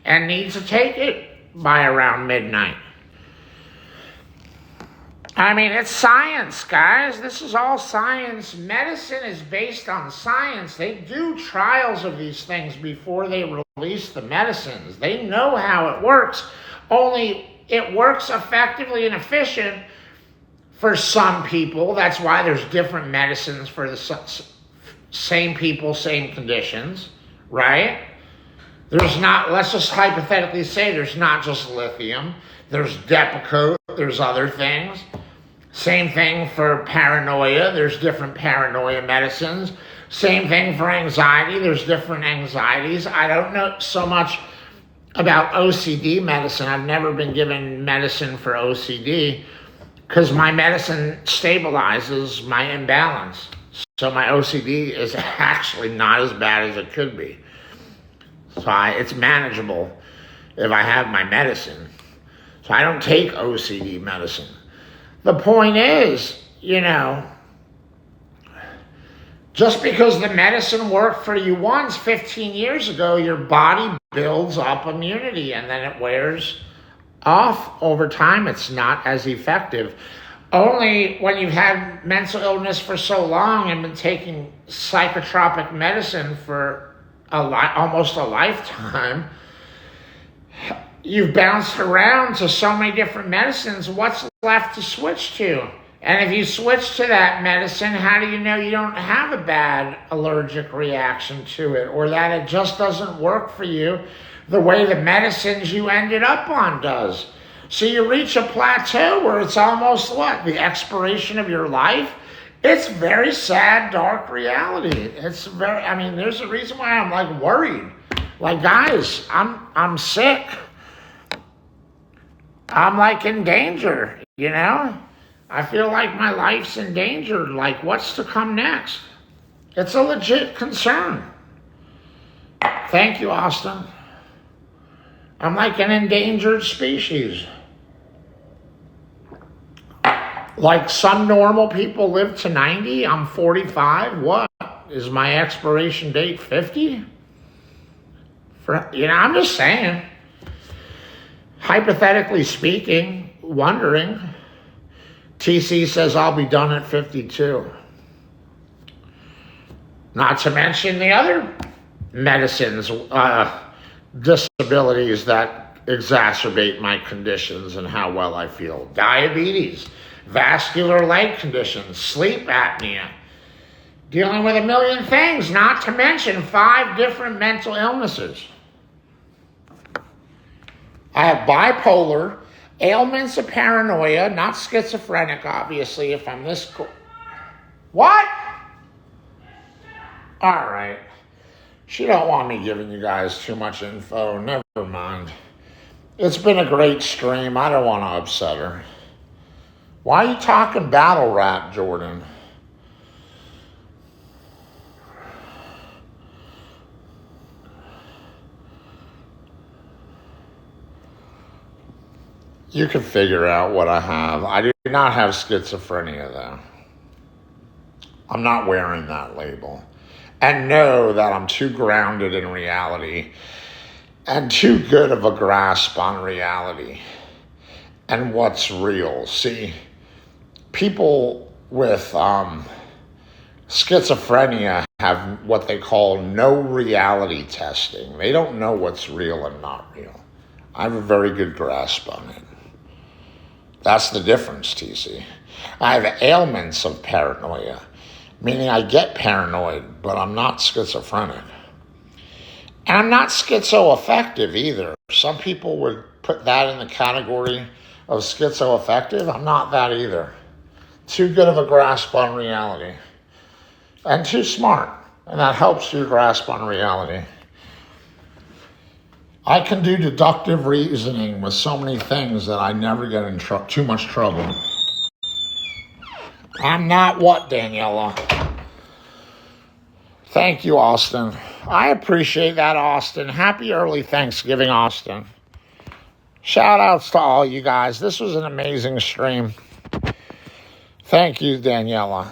and need to take it by around midnight. I mean, it's science, guys. This is all science. Medicine is based on science. They do trials of these things before they release the medicines. They know how it works, only it works effectively and efficient for some people. That's why there's different medicines for the same people, same conditions, right? There's not, let's just hypothetically say there's not just lithium. There's Depakote, there's other things. Same thing for paranoia. There's different paranoia medicines. Same thing for anxiety. There's different anxieties. I don't know so much about OCD medicine. I've never been given medicine for OCD because my medicine stabilizes my imbalance. So my OCD is actually not as bad as it could be. So it's manageable. if I have my medicine. So I don't take OCD medicine. The point is, just because the medicine worked for you once 15 years ago, your body builds up immunity and then it wears off over time. It's not as effective. Only when you've had mental illness for so long and been taking psychotropic medicine for almost a lifetime, you've bounced around to so many different medicines. What's left to switch to? And if you switch to that medicine, how do you know you don't have a bad allergic reaction to it, or that it just doesn't work for you the way the medicines you ended up on does? So you reach a plateau where it's almost the expiration of your life. It's very sad, dark reality. There's a reason why I'm like worried. Like, guys, I'm sick. I'm like in danger, I feel like my life's in danger. Like, what's to come next? It's a legit concern. Thank you, Austin. I'm like an endangered species. Like some normal people live to 90, I'm 45. What? Is my expiration date 50? I'm just saying. Hypothetically speaking, wondering. TC says I'll be done at 52. Not to mention the other medicines, disabilities that exacerbate my conditions and how well I feel. Diabetes, vascular leg conditions, sleep apnea, dealing with a million things, not to mention 5 different mental illnesses. I have bipolar, ailments of paranoia, not schizophrenic, obviously, if I'm this cool. What? All right. She don't want me giving you guys too much info. Never mind. It's been a great stream. I don't want to upset her. Why are you talking battle rap, Jordan? You can figure out what I have. I do not have schizophrenia, though. I'm not wearing that label. And know that I'm too grounded in reality and too good of a grasp on reality and what's real. See, people with schizophrenia have what they call no reality testing. They don't know what's real and not real. I have a very good grasp on it. That's the difference, TC. I have ailments of paranoia, meaning I get paranoid, but I'm not schizophrenic. And I'm not schizoaffective either. Some people would put that in the category of schizoaffective. I'm not that either. Too good of a grasp on reality. And too smart. And that helps you grasp on reality. I can do deductive reasoning with so many things that I never get in too much trouble. I'm not what, Daniela? Thank you, Austin. I appreciate that, Austin. Happy early Thanksgiving, Austin. Shout outs to all you guys. This was an amazing stream. Thank you, Daniela.